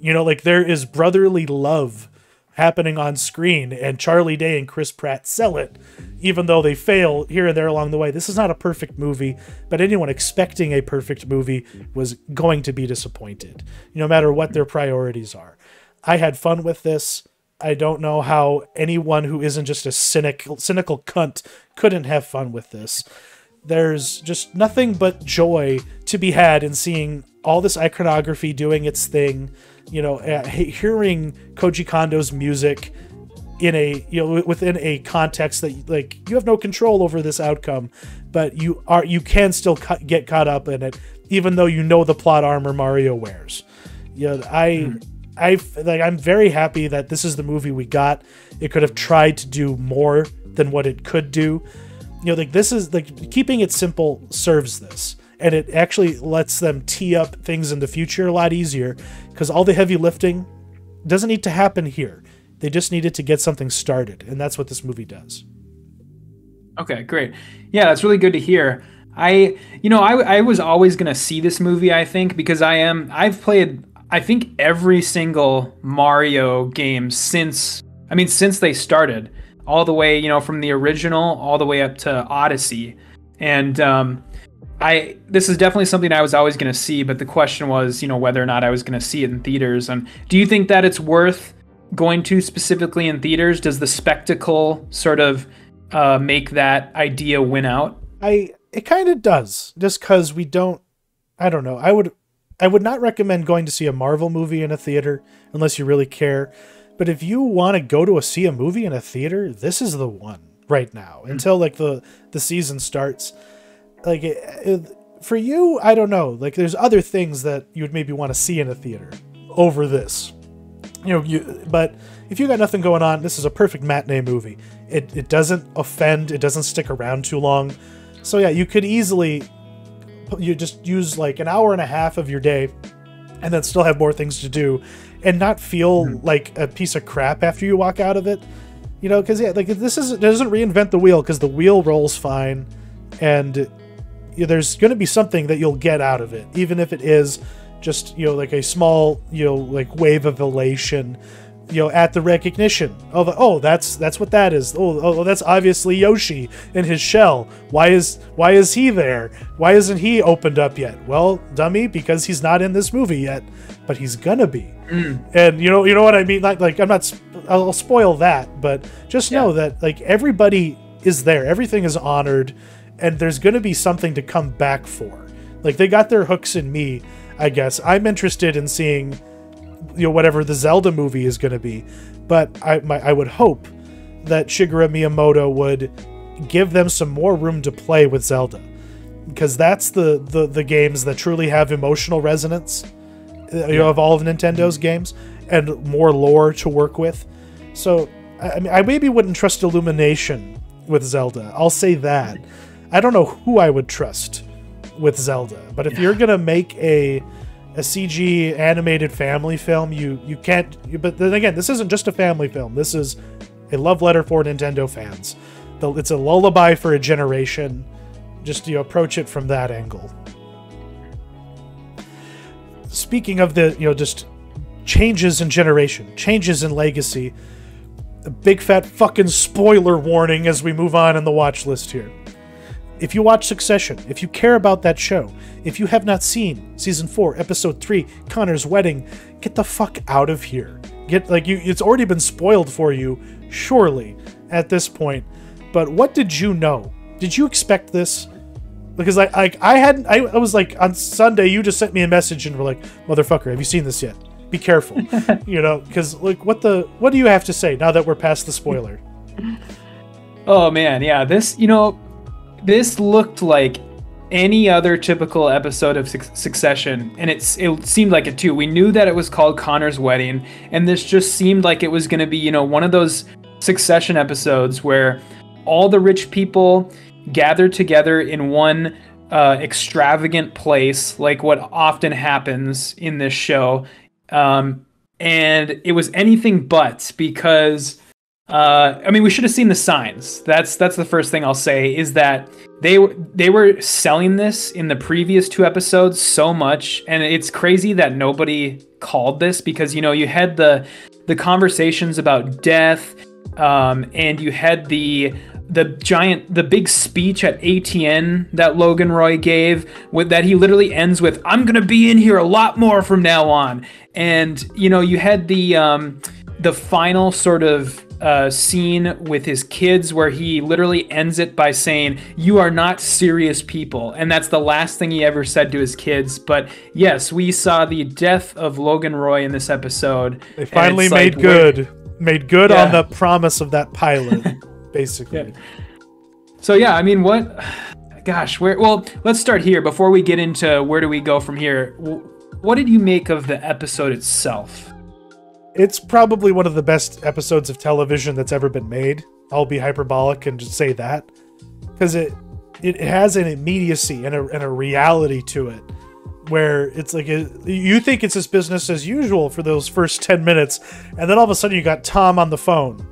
There is brotherly love happening on screen, and Charlie Day and Chris Pratt sell it, even though they fail here and there along the way. This is not a perfect movie, but anyone expecting a perfect movie was going to be disappointed, no matter what their priorities are. I had fun with this. I don't know how anyone who isn't just a cynical cunt couldn't have fun with this. There's just nothing but joy to be had in seeing all this iconography doing its thing, hearing Koji Kondo's music in within a context that you have no control over this outcome, but you can still get caught up in it, even though the plot armor Mario wears. I'm very happy that this is the movie we got. It could have tried to do more than what it could do. This is keeping it simple serves this. And it actually lets them tee up things in the future a lot easier because all the heavy lifting doesn't need to happen here. They just needed to get something started. And that's what this movie does. Okay, great. Yeah, that's really good to hear. I was always going to see this movie, I think, because I've played, I think, every single Mario game since they started, all the way, from the original all the way up to Odyssey. And, this is definitely something I was always going to see, but the question was, whether or not I was going to see it in theaters. And do you think that it's worth going to specifically in theaters? Does the spectacle sort of make that idea win out? It kind of does, just because I don't know. I would not recommend going to see a Marvel movie in a theater unless you really care. But if you want to go to see a movie in a theater, this is the one right now until the season starts. For you, I don't know. There's other things that you would maybe want to see in a theater over this. But if you got nothing going on, this is a perfect matinee movie. It doesn't offend, it doesn't stick around too long. So yeah, you could easily just use like an hour and a half of your day and then still have more things to do and not feel like a piece of crap after you walk out of it. Because yeah, like it doesn't reinvent the wheel, because the wheel rolls fine, and there's going to be something that you'll get out of it, even if it is just like a small like wave of elation at the recognition of, oh, that's what that is. Oh, that's obviously Yoshi in his shell. Why is he there? Why isn't he opened up yet? Well, dummy, because he's not in this movie yet, but he's gonna be. And you know what I mean? Like I'll spoil that, but just know that like everybody is there. Everything is honored, and there's gonna be something to come back for. Like, they got their hooks in me, I guess. I'm interested in seeing whatever the Zelda movie is going to be, but I would hope that Shigeru Miyamoto would give them some more room to play with Zelda, because that's the games that truly have emotional resonance of all of Nintendo's games, and more lore to work with. So I mean, I maybe wouldn't trust Illumination with Zelda, I'll say that. I don't know who I would trust with Zelda, but if you're gonna make a CG animated family film, you can't. But then again, this isn't just a family film. This is a love letter for Nintendo fans. It's a lullaby for a generation. Just approach it from that angle. Speaking of the just changes in generation, changes in legacy, a big fat fucking spoiler warning as we move on in the watch list here. If you watch Succession, if you care about that show, if you have not seen Season 4, Episode 3, Connor's Wedding, get the fuck out of here. It's already been spoiled for you, surely, at this point. But what did you know? Did you expect this? Because I was like, on Sunday, you just sent me a message and were like, motherfucker, have you seen this yet? Be careful. Because like, what do you have to say now that we're past the spoiler? Oh man, yeah, this looked like any other typical episode of Succession, and it seemed like it too. We knew that it was called Connor's Wedding, and this just seemed like it was going to be, one of those Succession episodes where all the rich people gathered together in one extravagant place, like what often happens in this show. And it was anything but, because we should have seen the signs. That's the first thing I'll say, is that they were selling this in the previous 2 episodes so much, and it's crazy that nobody called this, because you had the conversations about death, and you had the big speech at ATN that Logan Roy gave, that he literally ends with, "I'm gonna be in here a lot more from now on," and you had the final sort of scene with his kids, where he literally ends it by saying, "You are not serious people," and that's the last thing he ever said to his kids. But yes, we saw the death of Logan Roy in this episode. They finally made good on the promise of that pilot, basically. Yeah. So yeah, let's start here before we get into where do we go from here. What did you make of the episode itself? It's probably one of the best episodes of television that's ever been made. I'll be hyperbolic and just say that, because it has an immediacy and a reality to it, where it's like you think it's just business as usual for those first 10 minutes, and then all of a sudden you got Tom on the phone,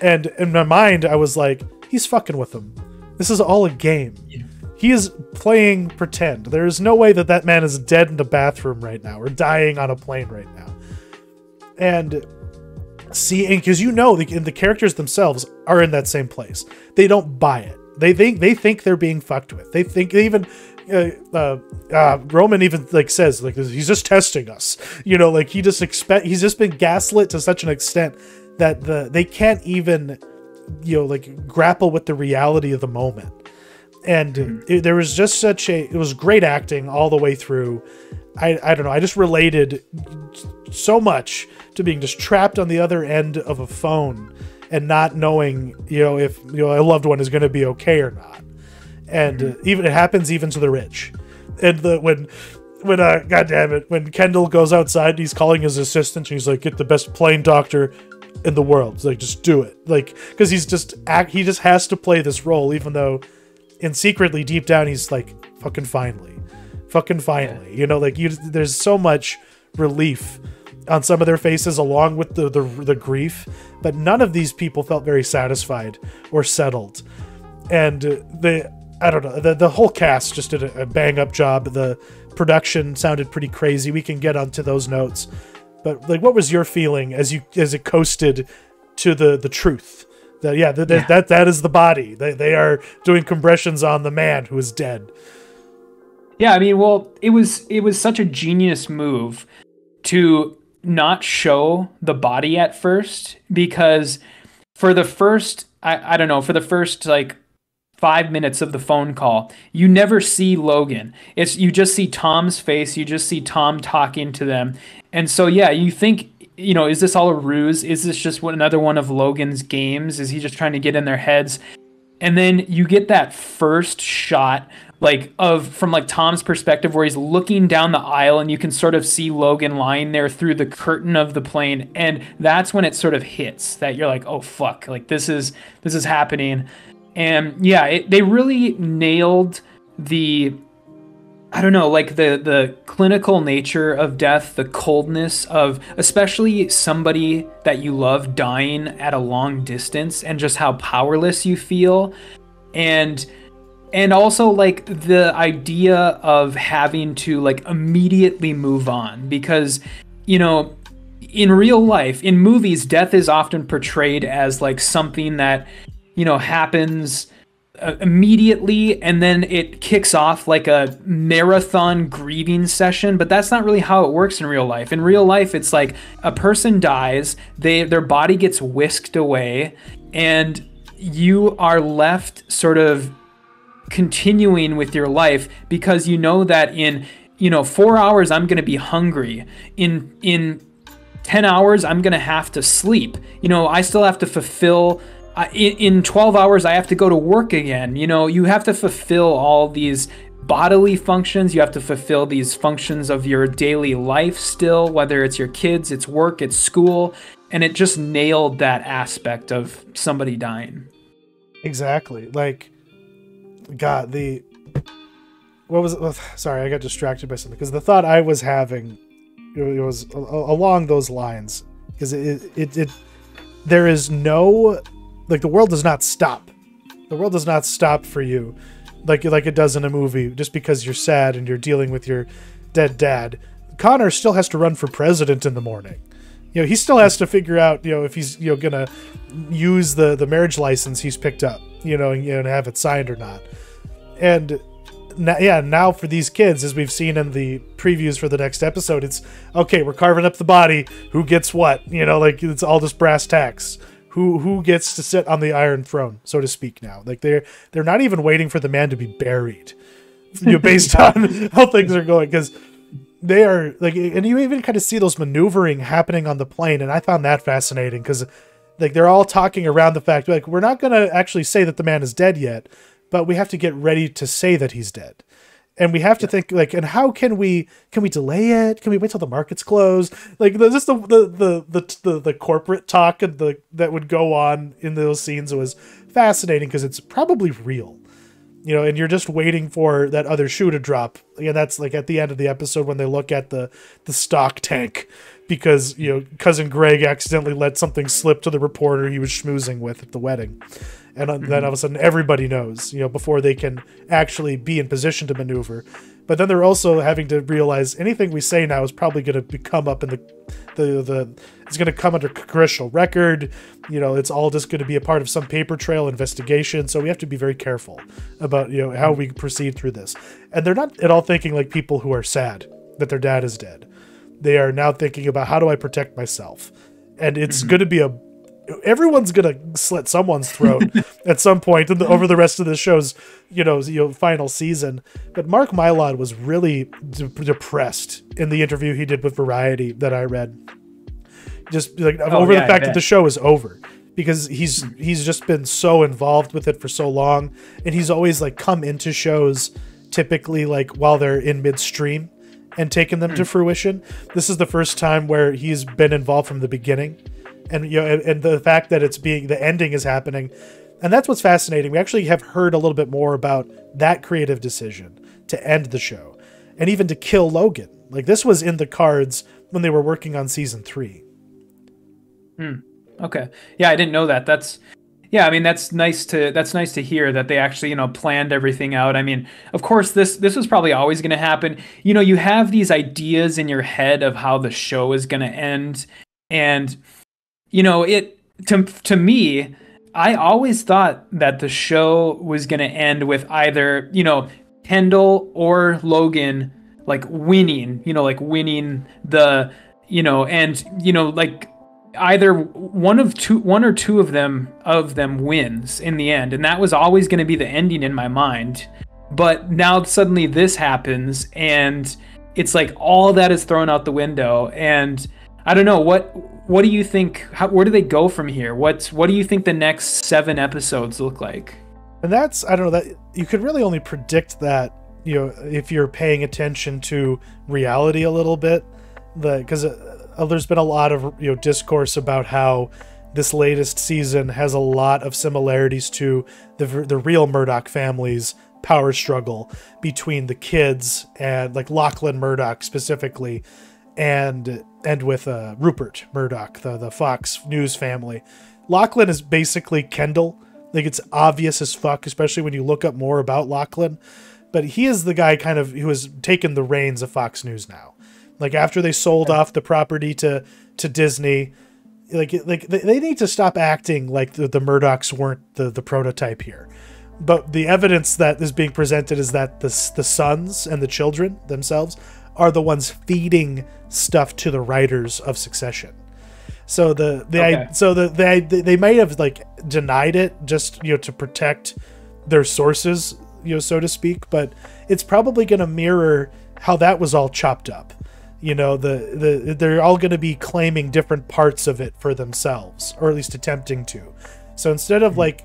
and in my mind I was like, he's fucking with him. This is all a game. Yeah. He is playing pretend. There is no way that man is dead in the bathroom right now or dying on a plane right now. And because the characters themselves are in that same place. They don't buy it. They think they're being fucked with. They think Roman even says he's just testing us. He's just been gaslit to such an extent that they can't even grapple with the reality of the moment. And there was just it was great acting all the way through. I don't know. I just related so much to being just trapped on the other end of a phone and not knowing, if a loved one is going to be okay or not. And even it happens even to the rich. And when when God damn it, when Kendall goes outside and he's calling his assistant and he's like, get the best plane doctor in the world. It's like, just do it. Like, because he just has to play this role, even though secretly deep down he's like, fucking finally, you know, like there's so much relief on some of their faces along with the grief, but none of these people felt very satisfied or settled. And I don't know, the whole cast just did a bang up job. The production sounded pretty crazy. We can get onto those notes, but like, what was your feeling as it coasted to the truth that that is the body, they are doing compressions on the man who is dead? Yeah, I mean, well, it was such a genius move to not show the body at first, because for the first I don't know, for the first like 5 minutes of the phone call, you never see Logan. You just see Tom's face, you just see Tom talking to them. And so yeah, you think, you know, is this all a ruse? Is this just another one of Logan's games? Is he just trying to get in their heads? And then you get that first shot from Tom's perspective, where he's looking down the aisle and you can sort of see Logan lying there through the curtain of the plane. And that's when it sort of hits that you're like, oh fuck, like this is happening. And yeah, they really nailed the, I don't know, like the clinical nature of death, the coldness of especially somebody that you love dying at a long distance, and just how powerless you feel. And also like the idea of having to like immediately move on, because, you know, in real life, in movies, death is often portrayed as like something that, you know, happens immediately, and then it kicks off like a marathon grieving session. But that's not really how it works in real life. In real life, it's like a person dies, their body gets whisked away, and you are left sort of continuing with your life, because you know that in, you know, 4 hours I'm going to be hungry. In 10 hours I'm going to have to sleep. You know, I still have to fulfill in 12 hours I have to go to work again. You know, you have to fulfill all these bodily functions. You have to fulfill these functions of your daily life still, whether it's your kids, it's work, it's school. And it just nailed that aspect of somebody dying. Exactly. Like, God, what was it? Sorry, I got distracted by something, because the thought I was having, it was along those lines, because there is no, like, the world does not stop. The world does not stop for you like it does in a movie, just because you're sad and you're dealing with your dead dad. Connor still has to run for president in the morning. You know, he still has to figure out, you know, if he's, you know, gonna use the marriage license he's picked up, you know, and have it signed or not. And now for these kids, as we've seen in the previews for the next episode, it's okay, we're carving up the body, who gets what, you know, like it's all just brass tacks. Who gets to sit on the Iron Throne, so to speak now. Like they're not even waiting for the man to be buried, you know, based on how things are going, because they are like, and you even kind of see those maneuvering happening on the plane, and I found that fascinating, because like they're all talking around the fact, like, we're not going to actually say that the man is dead yet, but we have to get ready to say that he's dead. And we have to think, like, and how can we delay it? Can we wait till the market's closed? Like, just the corporate talk and that would go on in those scenes was fascinating, because it's probably real, you know. And you're just waiting for that other shoe to drop. And that's like at the end of the episode when they look at the stock tank, because, you know, cousin Greg accidentally let something slip to the reporter he was schmoozing with at the wedding. And then all of a sudden everybody knows, you know, before they can actually be in position to maneuver. But then they're also having to realize anything we say now is probably going to come up in it's going to come under congressional record. You know, it's all just going to be a part of some paper trail investigation. So we have to be very careful about, you know, how we proceed through this. And they're not at all thinking like people who are sad that their dad is dead. They are now thinking about, how do I protect myself? And it's going to be everyone's gonna slit someone's throat at some point over the rest of the show's, you know, final season. But Mark Mylod was really depressed in the interview he did with Variety that I read, just like the fact that the show is over, because he's just been so involved with it for so long, and he's always like come into shows typically like while they're in midstream, and taken them to fruition. This is the first time where he's been involved from the beginning, and and the fact that the ending is happening, and that's what's fascinating. We actually have heard a little bit more about that creative decision to end the show, and even to kill Logan. Like, this was in the cards when they were working on season 3. Okay. Yeah, I didn't know that. That's nice to hear that they actually, planned everything out. I mean, of course, this was probably always going to happen. You have these ideas in your head of how the show is going to end. And, to me, I always thought that the show was going to end with either, Kendall or Logan, like winning the, either one or two of them wins in the end, and that was always going to be the ending in my mind. But now suddenly this happens, and it's like all that is thrown out the window. And I don't know, what do you think? Where do they go from here? What do you think the next 7 episodes look like? And that's, I don't know, that you could really only predict that, if you're paying attention to reality a little bit, because there's been a lot of discourse about how this latest season has a lot of similarities to the real Murdoch family's power struggle between the kids and like Lachlan Murdoch specifically, and with Rupert Murdoch, the Fox News family. Lachlan is basically Kendall. Like, it's obvious as fuck, especially when you look up more about Lachlan. But he is the guy kind of who has taken the reins of Fox News now. Like, after they sold off the property to Disney, like they need to stop acting like the Murdochs weren't the prototype here. But the evidence that is being presented is that the sons and the children themselves are the ones feeding stuff to the writers of Succession. So they might have like denied it just to protect their sources, so to speak. But it's probably going to mirror how that was all chopped up. They're all going to be claiming different parts of it for themselves, or at least attempting to. So instead of like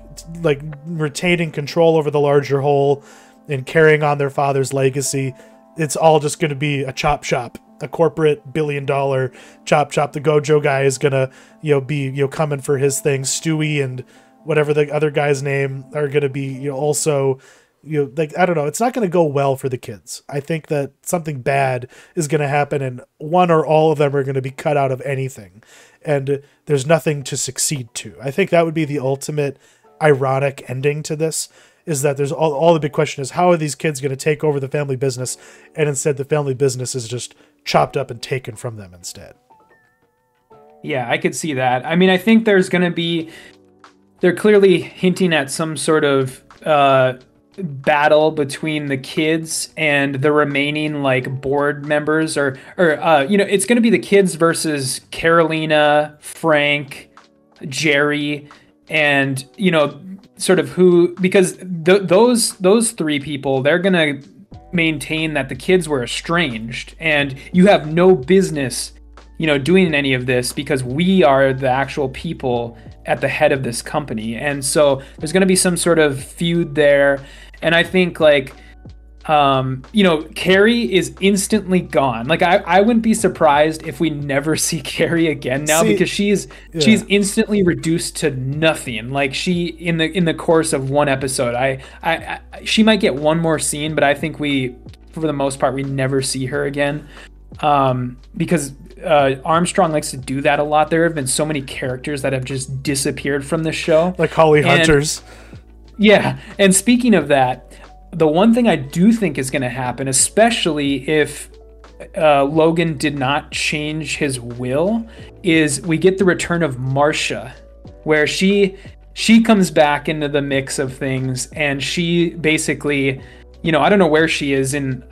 retaining control over the larger whole and carrying on their father's legacy, it's all just going to be a chop shop, a corporate $1 billion chop shop. The Gojo guy is going to be coming for his thing. Stewie and whatever the other guy's name are going to be also. I don't know. It's not going to go well for the kids. I think that something bad is going to happen, and one or all of them are going to be cut out of anything, and there's nothing to succeed to. I think that would be the ultimate ironic ending to this, is that there's all the big question is, how are these kids going to take over the family business? And instead the family business is just chopped up and taken from them instead. Yeah, I could see that. I mean, I think there's going to be, they're clearly hinting at some sort of, battle between the kids and the remaining like board members, or it's going to be the kids versus Carolina, Frank, Jerry, and sort of who, because those 3 people, they're going to maintain that the kids were estranged, and you have no business doing any of this because we are the actual people at the head of this company. And so there's going to be some sort of feud there. And I think like, Carrie is instantly gone. Like I wouldn't be surprised if we never see Carrie again now, because she's instantly reduced to nothing. Like she, in the course of one episode, she might get one more scene, but I think for the most part, we never see her again. Because Armstrong likes to do that a lot. There have been so many characters that have just disappeared from the show, like Holly Hunters. Yeah, and speaking of that, the one thing I do think is going to happen, especially if Logan did not change his will, is we get the return of Marcia, where she comes back into the mix of things, and she basically, I don't know where she is in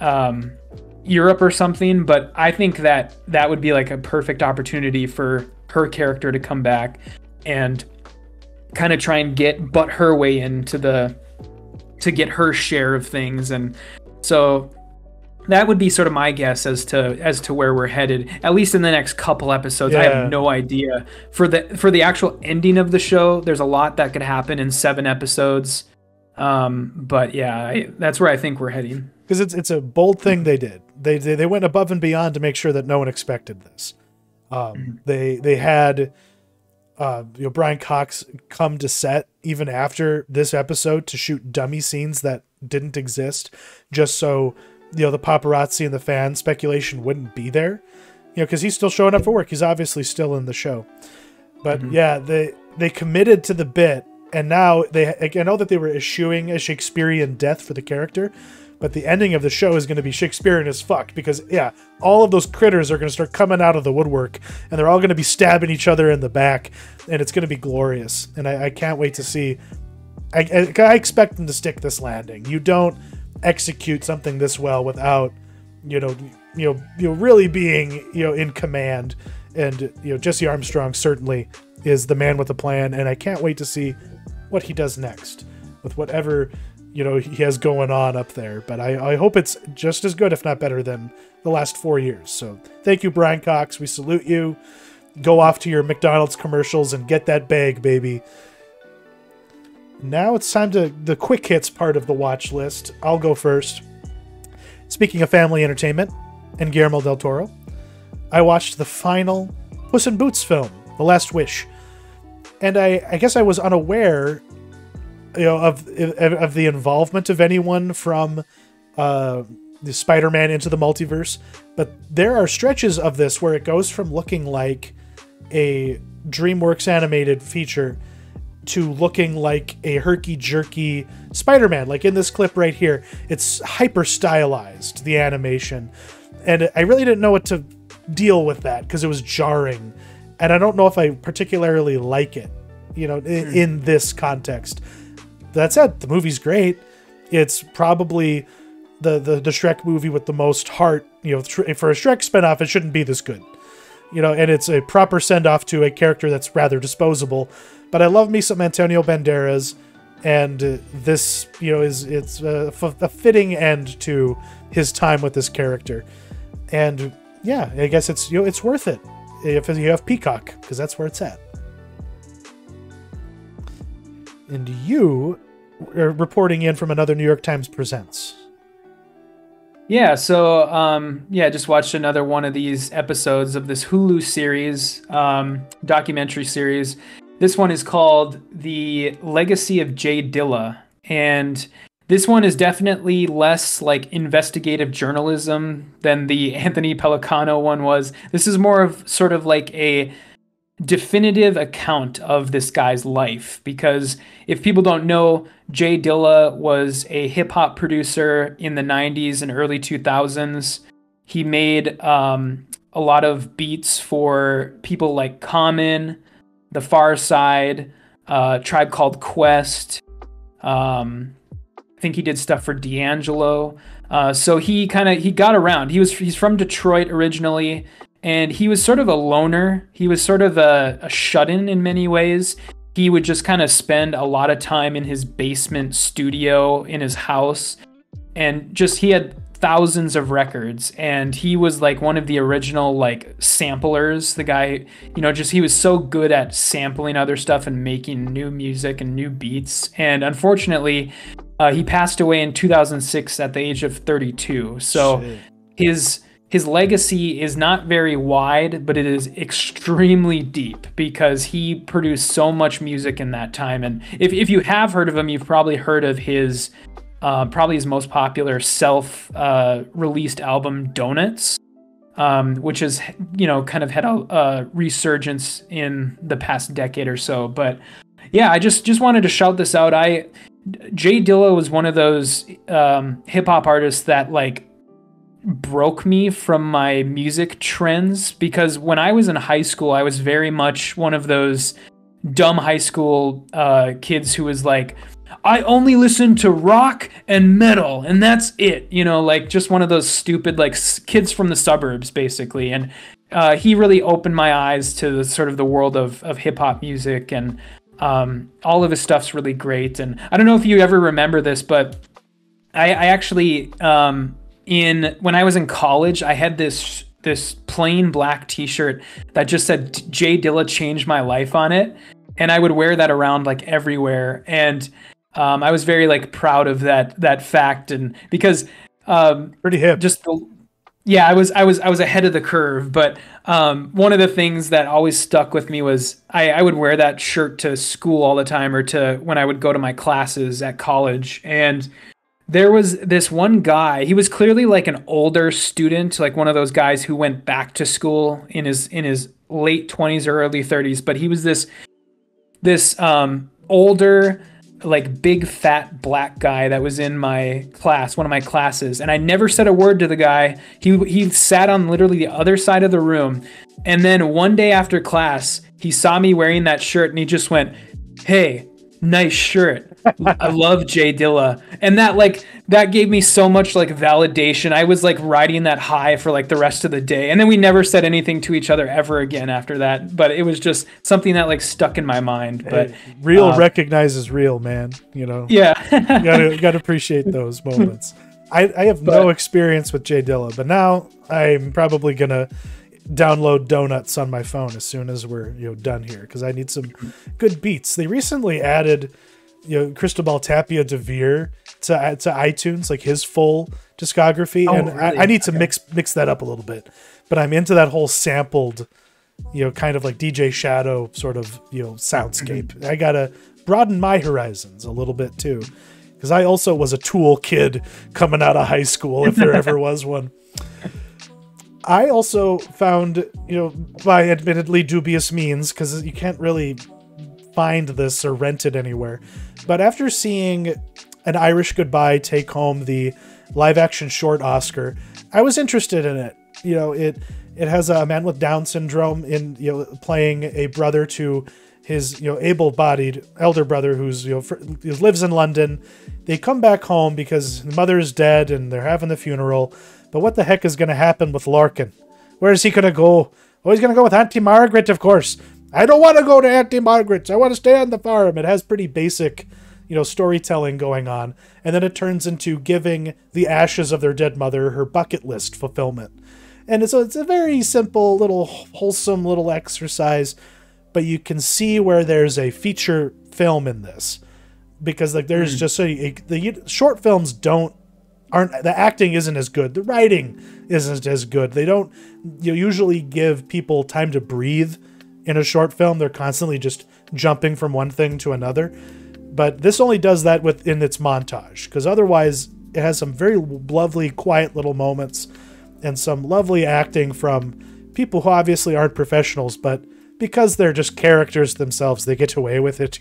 Europe or something, but I think that would be like a perfect opportunity for her character to come back and kind of try and butt her way into to get her share of things. And so that would be sort of my guess as to where we're headed, at least in the next couple episodes. Yeah. I have no idea for the actual ending of the show. There's a lot that could happen in 7 episodes. But yeah, that's where I think we're heading. Because it's a bold thing they did. They went above and beyond to make sure that no one expected this. They had Brian Cox come to set even after this episode to shoot dummy scenes that didn't exist, just so the paparazzi and the fan speculation wouldn't be there. Because he's still showing up for work. He's obviously still in the show. But yeah, they committed to the bit, and now I know that they were eschewing a Shakespearean death for the character, but the ending of the show is going to be Shakespearean as fuck, because yeah, all of those critters are going to start coming out of the woodwork, and they're all going to be stabbing each other in the back, and it's going to be glorious. And I can't wait to see. I expect them to stick this landing. You don't execute something this well without really being in command. And Jesse Armstrong certainly is the man with a plan, and I can't wait to see what he does next with whatever he has going on up there. But I hope it's just as good, if not better, than the last 4 years. So thank you, Brian Cox. We salute you. Go off to your McDonald's commercials and get that bag, baby. Now it's time to the quick hits part of the watch list. I'll go first. Speaking of family entertainment and Guillermo del Toro, I watched the final Puss in Boots film, The Last Wish. And I guess I was unaware of the involvement of anyone from the Spider-Man Into the Multiverse, but there are stretches of this where it goes from looking like a DreamWorks animated feature to looking like a herky-jerky Spider-Man. Like in this clip right here, it's hyper-stylized, the animation. And I really didn't know what to deal with that because it was jarring. And I don't know if I particularly like it, in this context. That said, the movie's great. It's probably the Shrek movie with the most heart. For a Shrek spinoff, it shouldn't be this good. And it's a proper send-off to a character that's rather disposable. But I love me some Antonio Banderas, and this, it's a fitting end to his time with this character. And yeah, I guess it's it's worth it if you have Peacock, because that's where it's at. And you are reporting in from another New York Times Presents. Yeah, so just watched another one of these episodes of this Hulu series, documentary series. This one is called The Legacy of Jay Dilla, and this one is definitely less like investigative journalism than the Anthony Pellicano one was. This is more of sort of like a definitive account of this guy's life, because if people don't know, Jay Dilla was a hip hop producer in the 90s and early 2000s. He made a lot of beats for people like Common, The Far Side, Tribe Called Quest. I think he did stuff for D'Angelo. So he got around. He's from Detroit originally, and he was sort of a loner. He was sort of a shut-in in many ways. He would just kind of spend a lot of time in his basement studio in his house, and he had thousands of records, and he was like one of the original like samplers. The guy, he was so good at sampling other stuff and making new music and new beats. And unfortunately, he passed away in 2006 at the age of 32. So Shit. His legacy is not very wide, but it is extremely deep, because he produced so much music in that time. And if you have heard of him, you've probably heard of his probably his most popular self-released album, Donuts, which has kind of had a resurgence in the past decade or so. But yeah, I just wanted to shout this out. Jay Dilla was one of those hip hop artists that like broke me from my music trends, because when I was in high school, I was very much one of those dumb high school kids who was like, I only listen to rock and metal, and that's it. Like just one of those stupid like kids from the suburbs, basically. And he really opened my eyes to the sort of the world of hip hop music, and all of his stuff's really great. And I don't know if you ever remember this, but I actually when I was in college, I had this plain black T-shirt that just said Jay Dilla changed my life on it, and I would wear that around like everywhere. And I was very like proud of that fact, and because Pretty hip. yeah, I was ahead of the curve. But one of the things that always stuck with me was I would wear that shirt to school all the time, or to when I would go to my classes at college. And there was this one guy. He was clearly like an older student, like one of those guys who went back to school in his late 20s or early 30s. But he was this older, like big fat black guy that was in my class, one of my classes, and I never said a word to the guy. He sat on literally the other side of the room, and then one day after class, he saw me wearing that shirt, and he just went, "Hey, nice shirt. I love Jay Dilla." And that gave me so much like validation. I was like riding that high for like the rest of the day. And then we never said anything to each other ever again after that. But it was just something that like stuck in my mind. But real recognizes real, man. You know? Yeah. you gotta appreciate those moments. I have no experience with Jay Dilla, but now I'm probably gonna download Donuts on my phone as soon as we're done here, because I need some good beats. They recently added Cristobal Tapia de Veer to iTunes, like his full discography, and really? I need to mix that up a little bit. But I'm into that whole sampled, kind of like DJ Shadow sort of soundscape. I gotta broaden my horizons a little bit too, because I also was a Tool kid coming out of high school, if there ever was one. I also found, by admittedly dubious means, because you can't really find this or rent it anywhere, but after seeing An Irish Goodbye take home the live-action short Oscar, I was interested in it. It has a man with Down syndrome in playing a brother to his able-bodied elder brother who lives in London. They come back home because the mother is dead and they're having the funeral. But what the heck is going to happen with Larkin? Where is he going to go? Oh, he's going to go with Auntie Margaret, of course. I don't want to go to Auntie Margaret's. I want to stay on the farm. It has pretty basic, storytelling going on. And then it turns into giving the ashes of their dead mother her bucket list fulfillment. And it's a very simple, little wholesome little exercise. But you can see where there's a feature film in this. Because there's just the short films the acting isn't as good. The writing isn't as good. They don't usually give people time to breathe in a short film. They're constantly just jumping from one thing to another. But this only does that within its montage, because otherwise it has some very lovely, quiet little moments and some lovely acting from people who obviously aren't professionals, but because they're just characters themselves, they get away with it,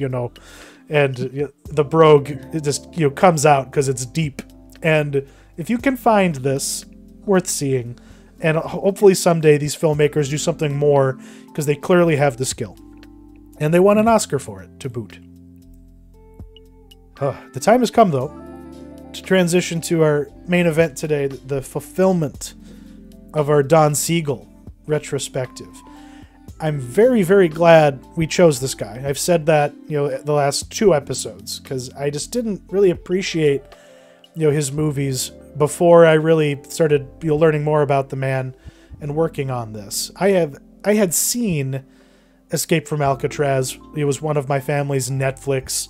And the brogue, it just comes out because it's deep. And if you can find this, worth seeing. And hopefully someday these filmmakers do something more, because they clearly have the skill. And they won an Oscar for it, to boot. The time has come, though, to transition to our main event today, the fulfillment of our Don Siegel retrospective. I'm very, very glad we chose this guy. I've said that, the last 2 episodes, because I just didn't really appreciate his movies before I really started learning more about the man and working on this. I had seen Escape from Alcatraz. It was one of my family's Netflix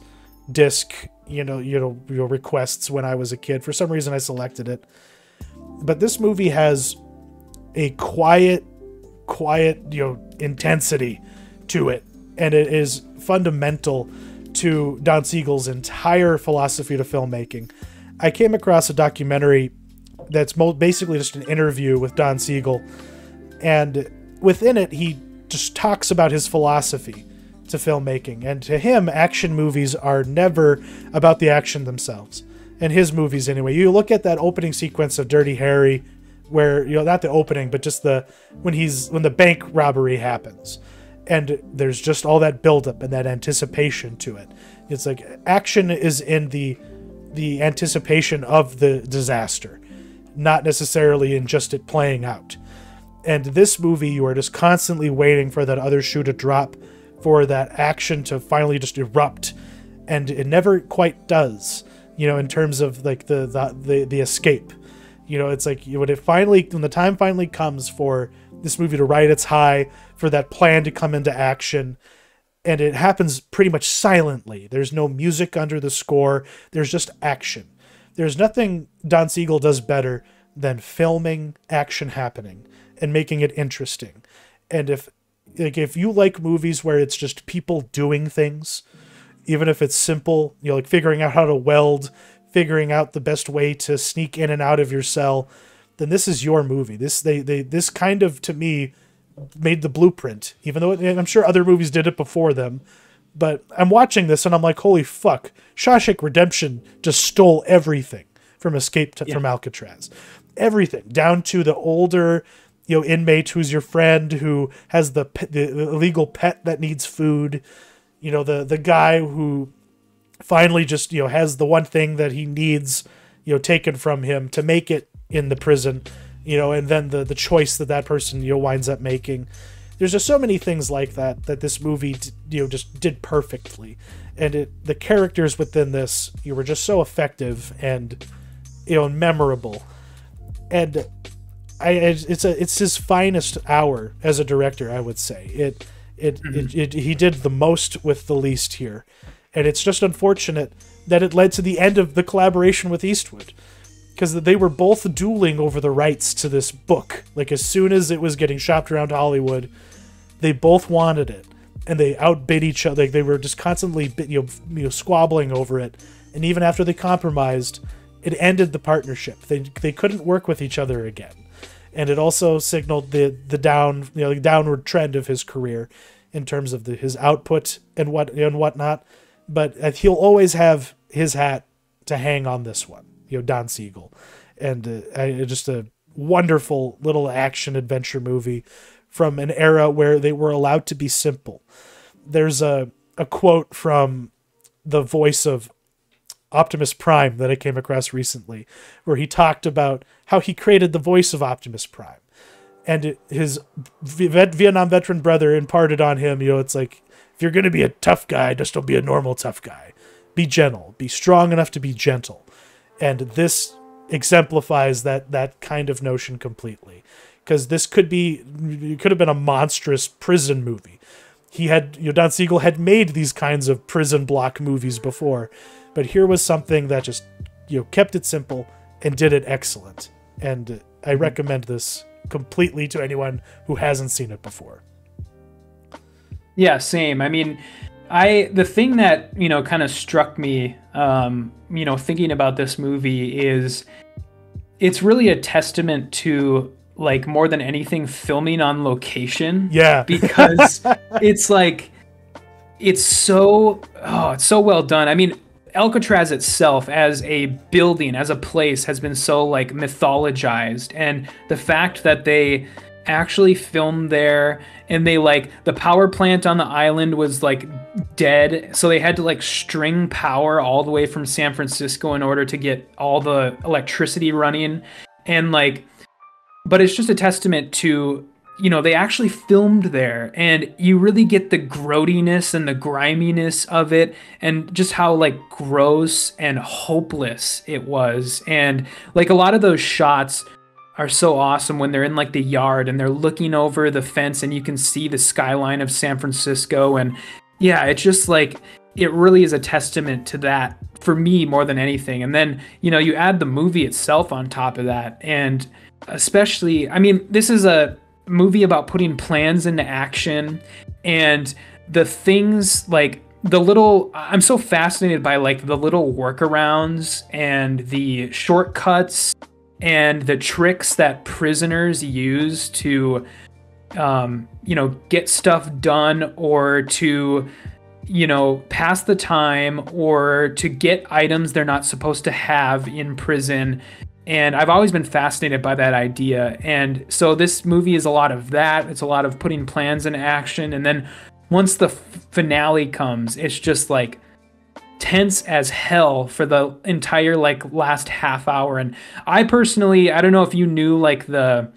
disc requests when I was a kid. For some reason I selected it. But this movie has a quiet intensity to it, and it is fundamental to Don Siegel's entire philosophy to filmmaking. I came across a documentary that's basically just an interview with Don Siegel, and within it, he just talks about his philosophy to filmmaking. And to him, action movies are never about the action themselves. And his movies, anyway. You look at that opening sequence of Dirty Harry, where not the opening, but just when the bank robbery happens, and there's just all that buildup and that anticipation to it. It's like action is in the anticipation of the disaster, not necessarily in just it playing out. And this movie, you are just constantly waiting for that other shoe to drop, for that action to finally just erupt, and it never quite does. In terms of like the escape. It's like when the time finally comes for this movie to ride its high, for that plan to come into action, and it happens pretty much silently. There's no music under the score. There's just action. There's nothing Don Siegel does better than filming action happening and making it interesting. And if you like movies where it's just people doing things, even if it's simple, like figuring out how to weld, figuring out the best way to sneak in and out of your cell, then this is your movie. This kind of, to me, made the blueprint, even though I'm sure other movies did it before them. But I'm watching this and I'm like, holy fuck, Shawshank Redemption just stole everything from from Alcatraz. Everything, down to the older, inmate who's your friend who has the illegal pet that needs food. The guy who finally just, has the one thing that he needs, taken from him to make it in the prison, and then the choice that person, winds up making. There's just so many things like that this movie, just did perfectly. And the characters within this, were just so effective and, memorable. And it's his finest hour as a director, I would say. He did the most with the least here. And it's just unfortunate that it led to the end of the collaboration with Eastwood, because they were both dueling over the rights to this book. Like, as soon as it was getting shopped around Hollywood, they both wanted it, and they outbid each other. Like, they were just constantly squabbling over it. And even after they compromised, it ended the partnership. They couldn't work with each other again. And it also signaled the downward trend of his career in terms of his output and whatnot. But he'll always have his hat to hang on this one, Don Siegel. And just a wonderful little action adventure movie from an era where they were allowed to be simple. There's a quote from the voice of Optimus Prime that I came across recently, where he talked about how he created the voice of Optimus Prime. And his Vietnam veteran brother imparted on him, it's like, if you're going to be a tough guy, just don't be a normal tough guy. Be gentle. Be strong enough to be gentle. And this exemplifies that kind of notion completely. Because this could have been a monstrous prison movie. Don Siegel had made these kinds of prison block movies before, but here was something that just, kept it simple and did it excellent. And I recommend this completely to anyone who hasn't seen it before. Yeah, same. I mean, the thing that, kind of struck me, thinking about this movie is it's really a testament to, like, more than anything, filming on location. Yeah. Because it's like, it's so well done. I mean, Alcatraz itself as a building, as a place, has been so, like, mythologized. And the fact that they actually filmed there, and they, like, the power plant on the island was, like, dead, so they had to, like, string power all the way from San Francisco in order to get all the electricity running. And, like, but it's just a testament to, they actually filmed there, and you really get the grody-ness and the griminess of it, and just how, like, gross and hopeless it was. And, like, a lot of those shots are so awesome when they're in, like, the yard and they're looking over the fence and you can see the skyline of San Francisco. And yeah, it's just, like, it really is a testament to that for me more than anything. And then, you add the movie itself on top of that. And especially, I mean, this is a movie about putting plans into action, and the things, like, I'm so fascinated by, like, the little workarounds and the shortcuts and the tricks that prisoners use to, get stuff done, or to, pass the time, or to get items they're not supposed to have in prison. And I've always been fascinated by that idea. And so this movie is a lot of that. It's a lot of putting plans into action. And then once the finale comes, it's just, like, tense as hell for the entire, like, last half hour. And I personally, I don't know if you knew, like, the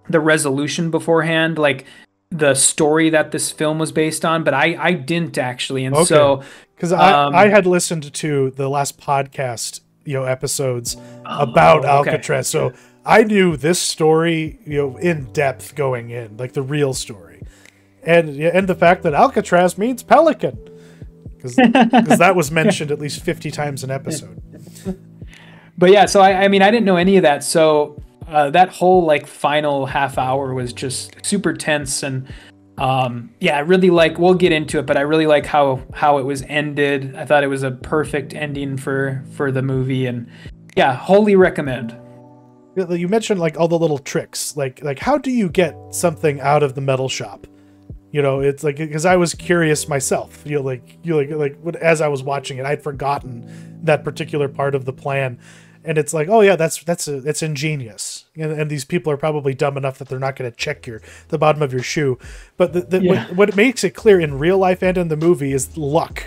resolution beforehand, like the story that this film was based on, but I didn't actually. And okay. So because I had listened to the last podcast episodes about Alcatraz, okay. So I knew this story in depth going in, like the real story. and the fact that Alcatraz means pelican, because that was mentioned at least 50 times an episode. But yeah, so I mean, I didn't know any of that. So that whole like final half hour was just super tense. And I really like, we'll get into it, but I really like how it was ended. I thought it was a perfect ending for the movie. And yeah, wholly recommend. You mentioned like all the little tricks, like how do you get something out of the metal shop? You know, it's like, because I was curious myself. As I was watching it, I'd forgotten that particular part of the plan, and it's like, oh yeah, that's ingenious. And these people are probably dumb enough that they're not going to check the bottom of your shoe. But what makes it clear in real life and in the movie is luck.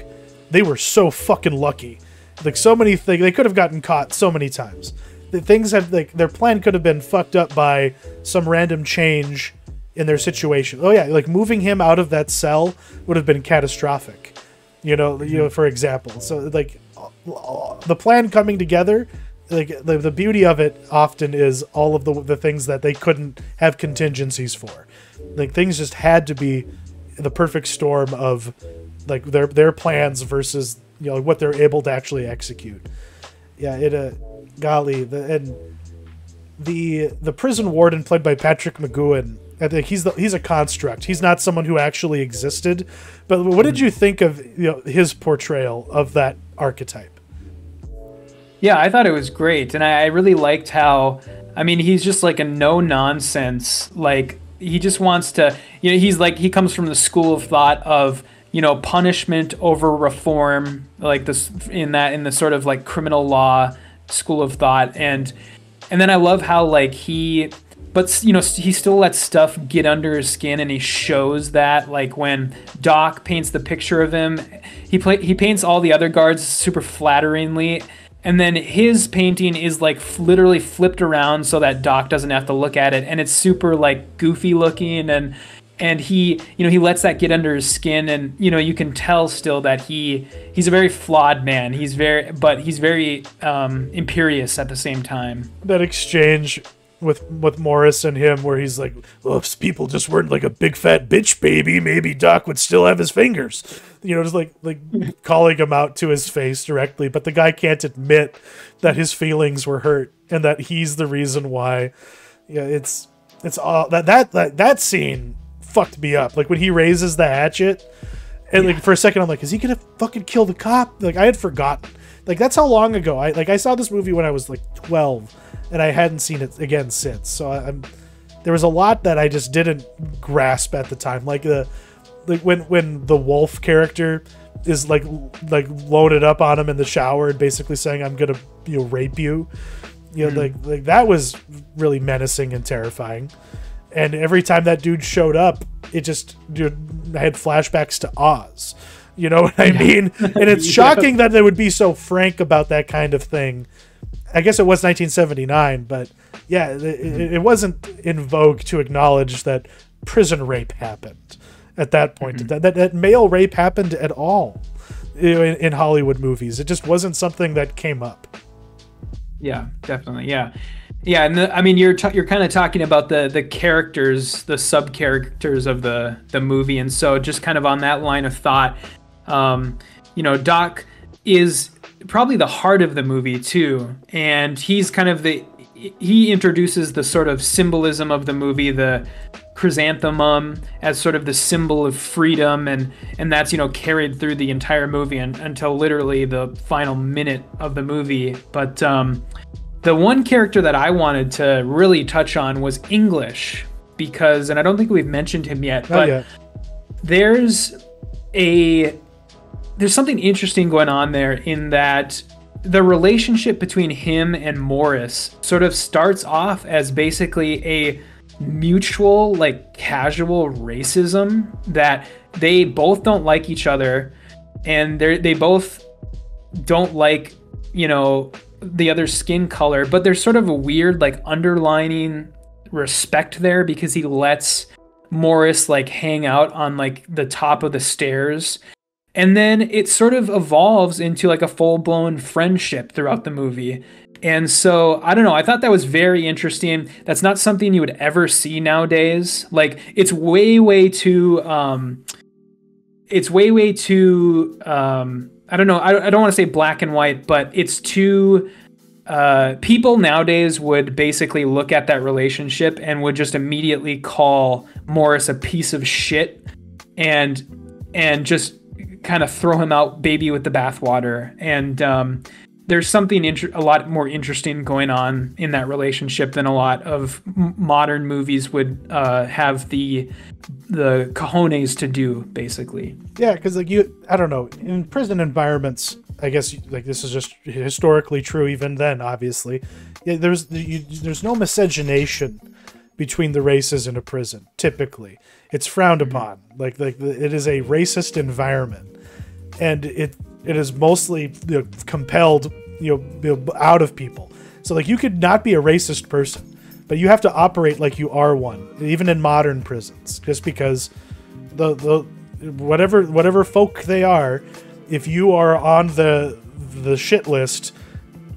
They were so fucking lucky. Like so many things, they could have gotten caught so many times. The things have like their plan could have been fucked up by some random change in their situation. Oh yeah, like moving him out of that cell would have been catastrophic. You know, for example. So like the plan coming together, like the beauty of it often is all of the things that they couldn't have contingencies for. Like things just had to be the perfect storm of like their plans versus, you know, what they're able to actually execute. Yeah, the prison warden played by Patrick McGoohan, I think he's a construct. He's not someone who actually existed. But what did you think of, you know, his portrayal of that archetype? Yeah, I thought it was great, and I really liked how, I mean, he's just like a no nonsense. Like he just wants to, you know, he's like, he comes from the school of thought of, you know, punishment over reform, like this in the sort of like criminal law school of thought, and then I love how like but you know, he still lets stuff get under his skin, and he shows that, like when Doc paints the picture of him, he paints all the other guards super flatteringly, and then his painting is like literally flipped around so that Doc doesn't have to look at it, and it's super like goofy looking, and he, you know, he lets that get under his skin, and you know, you can tell still that he's a very flawed man. He's very imperious at the same time. That exchange with Morris and him, where he's like, well, if people just weren't like a big fat bitch baby, maybe Doc would still have his fingers. You know, just like calling him out to his face directly, but the guy can't admit that his feelings were hurt and that he's the reason why. Yeah, it's all that scene fucked me up. Like when he raises the hatchet, and like for a second I'm like, is he gonna fucking kill the cop? Like I had forgotten. Like that's how long ago I saw this movie when I was like 12, and I hadn't seen it again since. So there was a lot that I just didn't grasp at the time. Like when the wolf character is like loaded up on him in the shower and basically saying, I'm gonna, you know, rape you. You know, like that was really menacing and terrifying. And every time that dude showed up, it just, dude, I had flashbacks to Oz. You know what I mean? And it's shocking that they would be so frank about that kind of thing. I guess it was 1979, but yeah, it wasn't in vogue to acknowledge that prison rape happened at that point. That male rape happened at all, you know, in Hollywood movies. It just wasn't something that came up. Yeah, definitely. Yeah. Yeah, and I mean, you're kind of talking about the characters, the sub characters of the movie, and so just kind of on that line of thought, you know, Doc is probably the heart of the movie too, and he's kind of he introduces the sort of symbolism of the movie, the chrysanthemum as sort of the symbol of freedom, and that's, you know, carried through the entire movie until literally the final minute of the movie, but. The one character that I wanted to really touch on was English, because, and I don't think we've mentioned him yet, but there's something interesting going on there in that the relationship between him and Morris sort of starts off as basically a mutual, like casual racism, that they both don't like each other, and they both don't like, you know, the other skin color, but there's sort of a weird like underlining respect there, because he lets Morris like hang out on like the top of the stairs, and then it sort of evolves into like a full-blown friendship throughout the movie. And so, I don't know, I thought that was very interesting. That's not something you would ever see nowadays. Like, it's way too, I don't know, I don't want to say black and white, but it's too, people nowadays would basically look at that relationship and would just immediately call Morris a piece of shit and just kind of throw him out baby with the bathwater. And, there's something a lot more interesting going on in that relationship than a lot of modern movies would have the cojones to do, basically. Yeah, because like I don't know, in prison environments, I guess like this is just historically true even then. Obviously, yeah, there's no miscegenation between the races in a prison. Typically, it's frowned upon. Like it is a racist environment, and it is mostly compelled out of people. So like you could not be a racist person, but you have to operate like you are one, even in modern prisons, just because the whatever folk they are, if you are on the shit list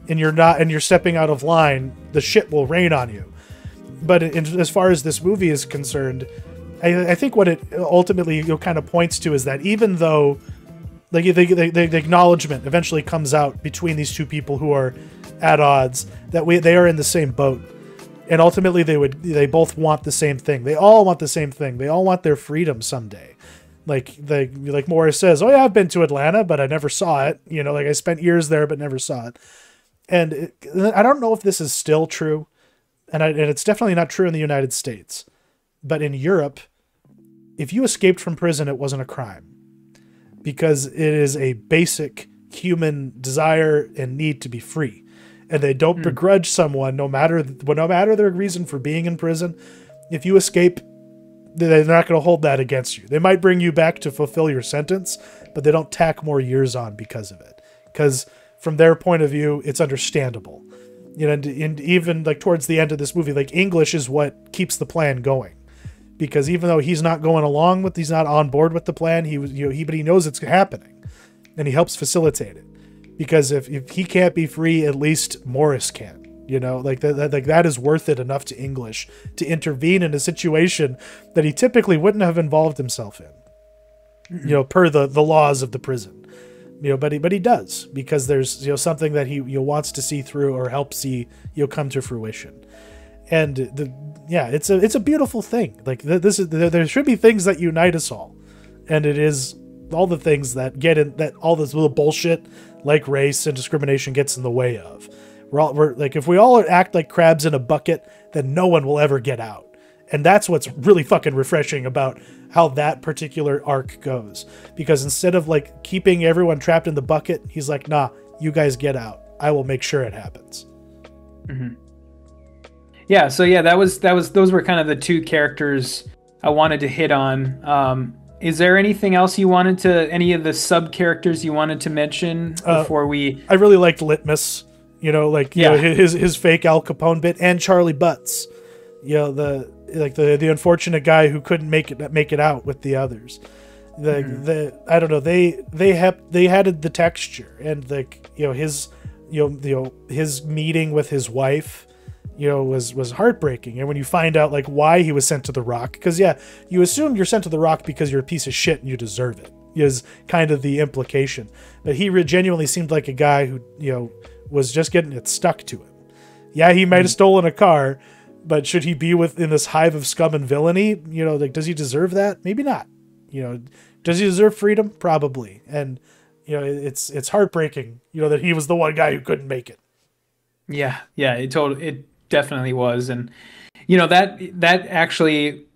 and you're stepping out of line, the shit will rain on you. But as far as this movie is concerned, I think what it ultimately kind of points to is that even though like the acknowledgement eventually comes out between these two people who are at odds, that they are in the same boat, and ultimately they both want the same thing. They all want the same thing. They all want their freedom someday. Like Morris says, "Oh yeah, I've been to Atlanta, but I never saw it. Like I spent years there, but never saw it." And I don't know if this is still true, and it's definitely not true in the United States, but in Europe, if you escaped from prison, it wasn't a crime. Because it is a basic human desire and need to be free, and they don't begrudge someone no matter their reason for being in prison. If you escape, they're not going to hold that against you. They might bring you back to fulfill your sentence, but they don't tack more years on because of it. Because from their point of view, it's understandable. And even like towards the end of this movie, like English is what keeps the plan going. Because even though he's not he's not on board with the plan, but he knows it's happening, and he helps facilitate it. Because if he can't be free, at least Morris can. That is worth it enough to English to intervene in a situation that he typically wouldn't have involved himself in. Per the laws of the prison. But he does, because there's something that he wants to see through or help see come to fruition. And it's a beautiful thing. Like there should be things that unite us all, and it is all the things that that all this little bullshit like race and discrimination gets in the way of. We're like, if we all act like crabs in a bucket, then no one will ever get out. And that's what's really fucking refreshing about how that particular arc goes. Because instead of like keeping everyone trapped in the bucket, he's like, nah, you guys get out. I will make sure it happens. Mm-hmm. Yeah, so yeah, those were kind of the two characters I wanted to hit on. Is there anything else any of the sub characters you wanted to mention before we? I really liked Litmus, his fake Al Capone bit, and Charlie Butts, the unfortunate guy who couldn't make it out with the others. I don't know, they had the texture, and his meeting with his wife was heartbreaking. And when you find out like why he was sent to the Rock, because you assume you're sent to the Rock because you're a piece of shit and you deserve it, is kind of the implication. But he genuinely seemed like a guy who was just getting it stuck to him. Yeah, he might have stolen a car, but should he be within this hive of scum and villainy? Does he deserve that? Maybe not. Does he deserve freedom? Probably. And it's heartbreaking that he was the one guy who couldn't make it. Yeah, it definitely was. And that actually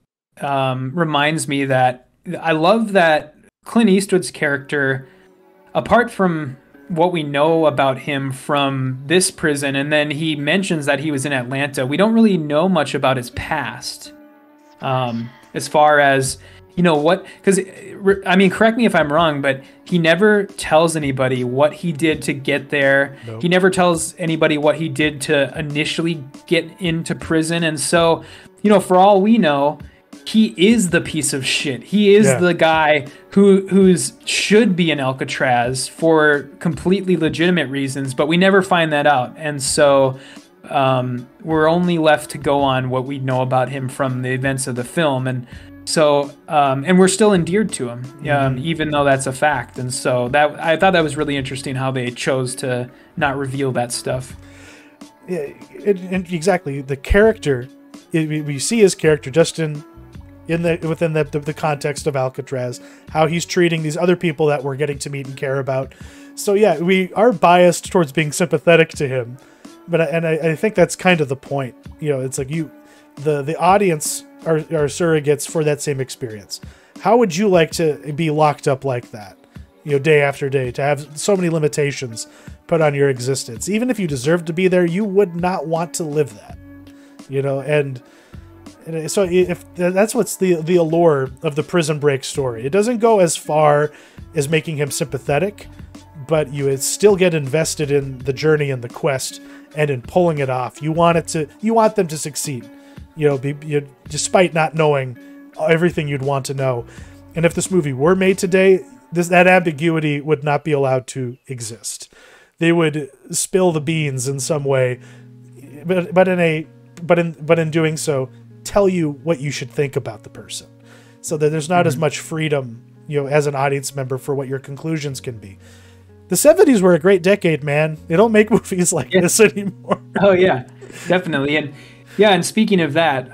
reminds me that I love that Clint Eastwood's character, apart from what we know about him from this prison, and then he mentions that he was in Atlanta, we don't really know much about his past, as far as because I mean, correct me if I'm wrong, but he never tells anybody what he did to get there. Nope. He never tells anybody what he did to initially get into prison. And so, for all we know, he is the piece of shit. He is the guy who's should be in Alcatraz for completely legitimate reasons, but we never find that out. And so we're only left to go on what we know about him from the events of the film. And so, and we're still endeared to him, even though that's a fact. And so that I thought that was really interesting how they chose to not reveal that stuff. Yeah, exactly. The character, we see his character just within the context of Alcatraz, how he's treating these other people that we're getting to meet and care about. So yeah, we are biased towards being sympathetic to him, but I think that's kind of the point. It's like the audience are surrogates for that same experience. How would you like to be locked up like that, day after day, to have so many limitations put on your existence? Even if you deserve to be there, you would not want to live that, and so if that's what's the allure of the Prison Break story. It doesn't go as far as making him sympathetic, but you still get invested in the journey and the quest and in pulling it off. You want them to succeed, despite not knowing everything you'd want to know. And if this movie were made today, that ambiguity would not be allowed to exist. They would spill the beans in some way, but in doing so, tell you what you should think about the person, so that there's not as much freedom, as an audience member, for what your conclusions can be. The 70s were a great decade, man. They don't make movies like this anymore. Oh yeah, definitely. And speaking of that,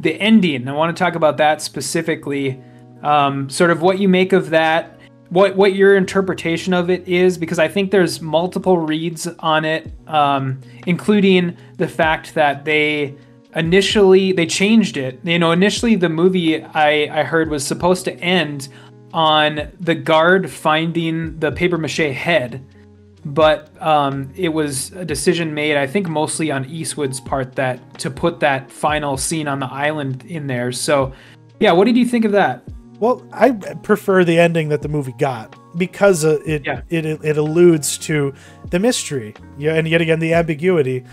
the ending, I want to talk about that specifically, sort of what you make of that, what your interpretation of it is, because I think there's multiple reads on it, including the fact that they changed it. Initially the movie I heard was supposed to end on the guard finding the papier-mâché head, but it was a decision made, I think mostly on Eastwood's part, that to put that final scene on the island in there. So yeah, what did you think of that? Well, I prefer the ending that the movie got, because it alludes to the mystery, and yet again the ambiguity.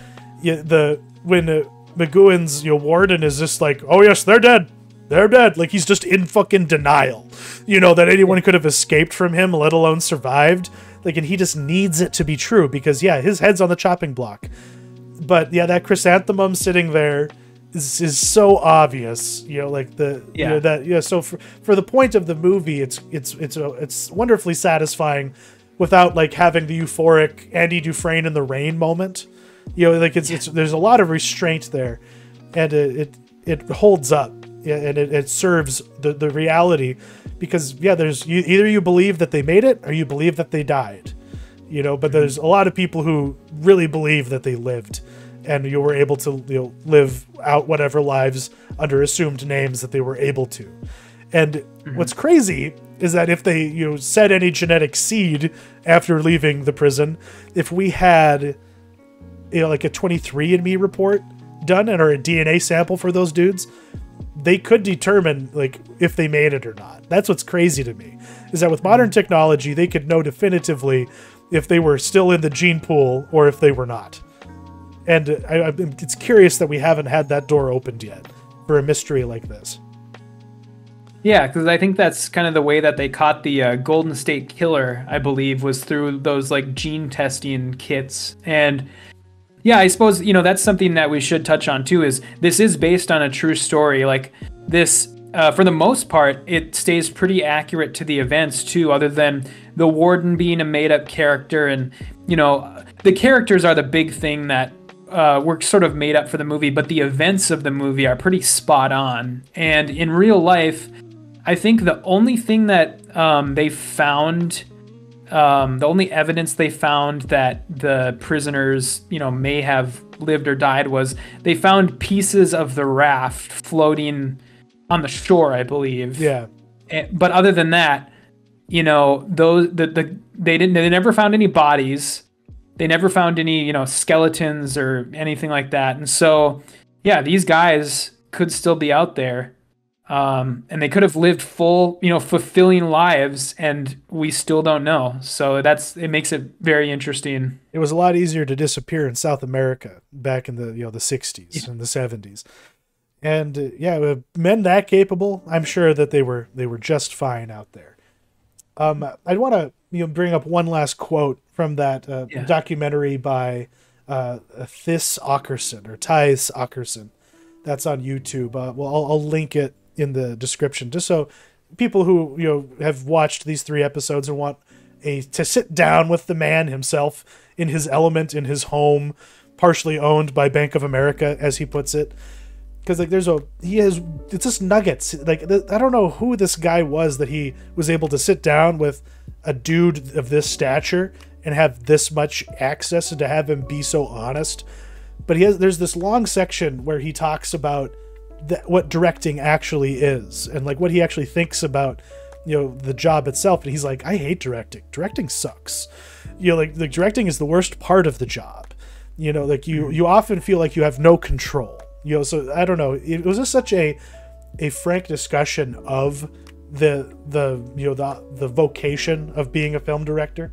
When McGowan's warden is just like, oh yes, they're dead, like he's just in fucking denial, that anyone could have escaped from him, let alone survived. Like, and he just needs it to be true, because his head's on the chopping block. But that chrysanthemum sitting there is so obvious, so for the point of the movie, it's wonderfully satisfying without like having the euphoric Andy Dufresne in the rain moment. There's a lot of restraint there, and it holds up, and it serves the reality, because there's either you believe that they made it or you believe that they died, but there's a lot of people who really believe that they lived, and you were able to live out whatever lives under assumed names that they were able to. And what's crazy is that if they set any genetic seed after leaving the prison, if we had like a 23andMe report done or a DNA sample for those dudes, they could determine like if they made it or not. That's what's crazy to me, is that with modern technology, they could know definitively if they were still in the gene pool or if they were not. And it's curious that we haven't had that door opened yet for a mystery like this. Yeah, because I think that's kind of the way that they caught the Golden State Killer, I believe, was through those like gene testing kits. And yeah, I suppose, that's something that we should touch on too, is this is based on a true story. Like this, for the most part, it stays pretty accurate to the events too, other than the warden being a made up character. And, the characters are the big thing that were sort of made up for the movie, but the events of the movie are pretty spot on. And in real life, I think the only thing that they found, the only evidence they found that the prisoners, may have lived or died, was they found pieces of the raft floating on the shore, I believe. Yeah. But other than that, they never found any bodies. They never found any, skeletons or anything like that. And so, yeah, these guys could still be out there. And they could have lived full, fulfilling lives, and we still don't know. So it makes it very interesting. It was a lot easier to disappear in South America back in the the 60s and the 70s. And yeah, with men that capable, I'm sure that they were just fine out there. I'd want to bring up one last quote from that documentary by Thys Åkerson or Thijs Åkerson. That's on YouTube. Well, I'll link it in the description just so people who have watched these 3 episodes and want to sit down with the man himself in his element in his home, partially owned by Bank of America, as he puts it. Because like it's just nuggets. Like I don't know who this guy was that he was able to sit down with a dude of this stature and have this much access and to have him be so honest. But there's this long section where he talks about what directing actually is and like what he actually thinks about the job itself. And he's like, I hate directing. Directing sucks. Like directing is the worst part of the job. You often feel like you have no control. So I don't know. It was just such a frank discussion of the vocation of being a film director.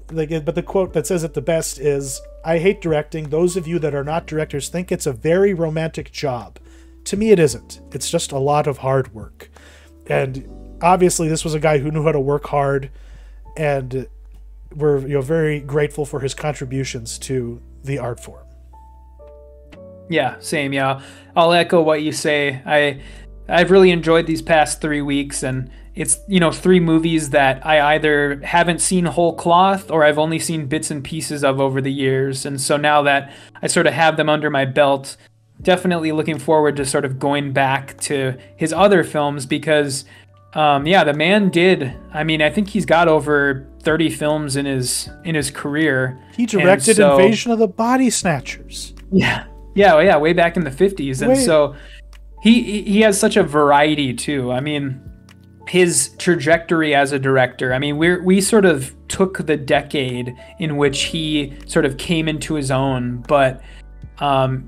But the quote that says it the best is, I hate directing. Those of you that are not directors think it's a very romantic job. To me, it isn't. It's just a lot of hard work. And obviously, this was a guy who knew how to work hard, and we're very grateful for his contributions to the art form. Yeah, same. Yeah, I'll echo what you say. I've really enjoyed these past 3 weeks, and it's 3 movies that I either haven't seen whole cloth or I've only seen bits and pieces of over the years. And so now that I sort of have them under my belt, definitely looking forward to sort of going back to his other films because, the man did. I mean, I think he's got over 30 films in his career. He directed Invasion of the Body Snatchers. Yeah, way back in the 50s. And so he has such a variety too. I mean, his trajectory as a director, I mean, we sort of took the decade in which he sort of came into his own, but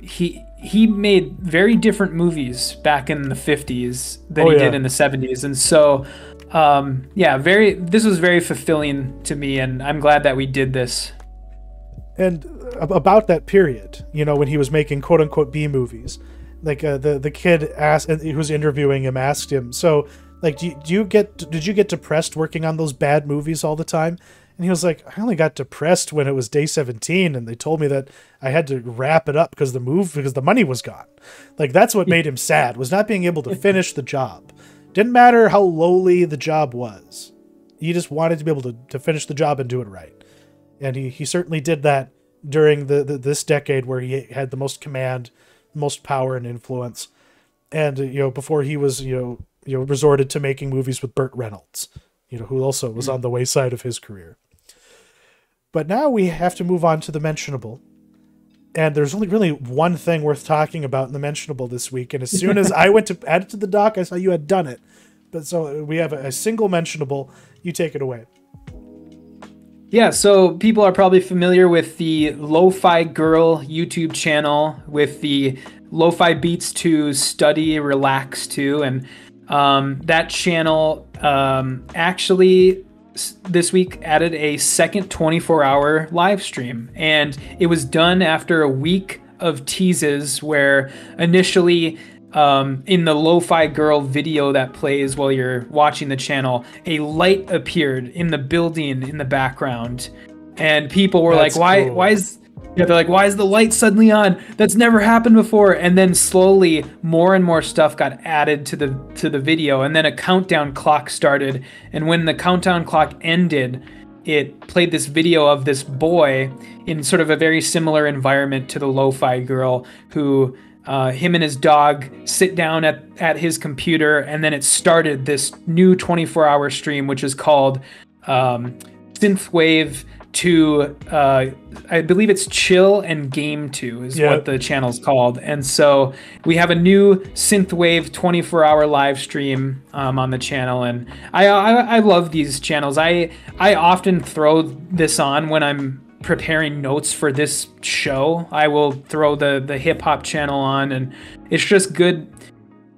he made very different movies back in the 50s than he did in the 70s. And so this was very fulfilling to me, and I'm glad that we did this. And about that period, when he was making quote unquote B movies, like the kid asked, and who was interviewing him asked him, so like, did you get depressed working on those bad movies all the time? And he was like, I only got depressed when it was day 17 and they told me that I had to wrap it up because the money was gone. Like, that's what made him sad, was not being able to finish the job. Didn't matter how lowly the job was. He just wanted to be able to finish the job and do it right. And he certainly did that during this decade where he had the most command, most power and influence. And, before he was, resorted to making movies with Burt Reynolds, who also was on the wayside of his career. But now we have to move on to the Mentionable. And there's only really one thing worth talking about in the Mentionable this week. And as soon as I went to add it to the doc, I saw you had done it. But so we have a single Mentionable. You take it away. Yeah, so people are probably familiar with the Lo-Fi Girl YouTube channel with the lo-fi beats to study, relax to. And that channel actually this week added a second 24-hour live stream, and it was done after a week of teases where initially in the Lo-Fi Girl video that plays while you're watching the channel, a light appeared in the building in the background, and people were like, why is the light suddenly on? That's never happened before. And then slowly more and more stuff got added to the video, and then a countdown clock started, and when the countdown clock ended, it played this video of this boy in sort of a very similar environment to the Lo-Fi Girl, who him and his dog sit down at his computer, and then it started this new 24-hour stream, which is called Synthwave to I believe it's Chill and Game 2 is what the channel's called. And so we have a new Synthwave 24-hour live stream on the channel, and I love these channels. I often throw this on when I'm preparing notes for this show. I will throw the hip hop channel on, and it's just good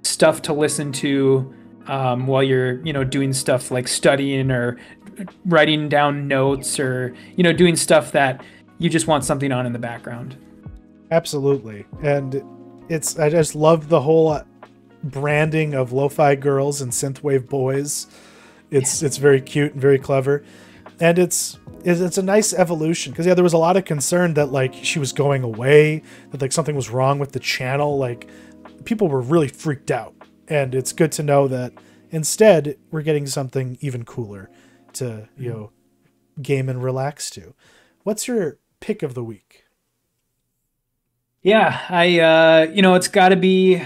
stuff to listen to while you're doing stuff like studying or writing down notes, or doing stuff that you just want something on in the background. Absolutely. And I just love the whole branding of lo-fi girls and synthwave boys. It's very cute and very clever, and it's a nice evolution, because there was a lot of concern that like she was going away, that like something was wrong with the channel. Like people were really freaked out, and it's good to know that instead we're getting something even cooler to game and relax to. What's your pick of the week? Yeah, it's got to be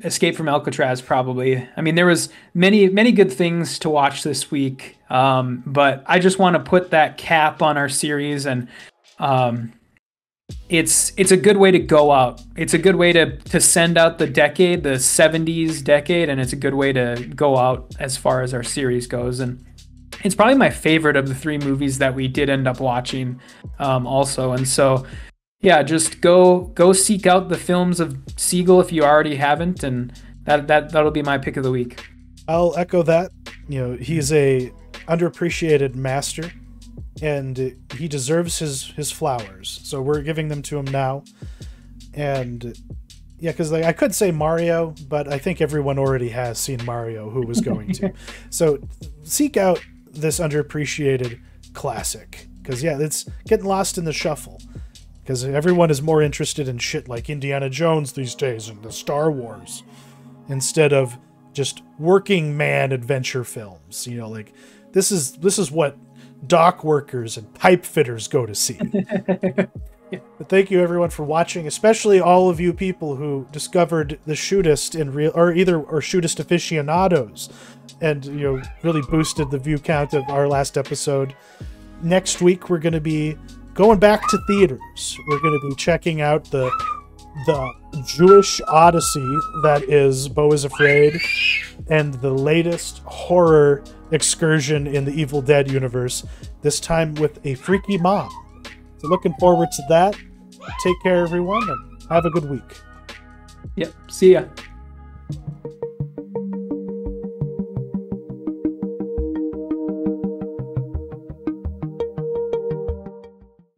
Escape from Alcatraz, probably. I mean, there was many good things to watch this week, but I just want to put that cap on our series, and it's a good way to go out. It's a good way to send out the decade, the 70s decade, and it's a good way to go out as far as our series goes. And it's probably my favorite of the 3 movies that we did end up watching, also. And so, yeah, just go seek out the films of Siegel if you already haven't, and that'll be my pick of the week. I'll echo that. He's a underappreciated master, and he deserves his flowers. So we're giving them to him now. And yeah, because I could say Mario, but I think everyone already has seen Mario who was going to. So seek out this underappreciated classic, because it's getting lost in the shuffle, because everyone is more interested in shit like Indiana Jones these days and the Star Wars, instead of just working man adventure films. Like this is what dock workers and pipe fitters go to see. But thank you everyone for watching, especially all of you people who discovered the Shootist or Shootist aficionados, and really boosted the view count of our last episode. Next week we're going to be going back to theaters. We're going to be checking out the Jewish odyssey that is Beau is Afraid, and the latest horror excursion in the Evil Dead universe, this time with a freaky mom. So looking forward to that. Take care, everyone, and have a good week. Yep. See ya.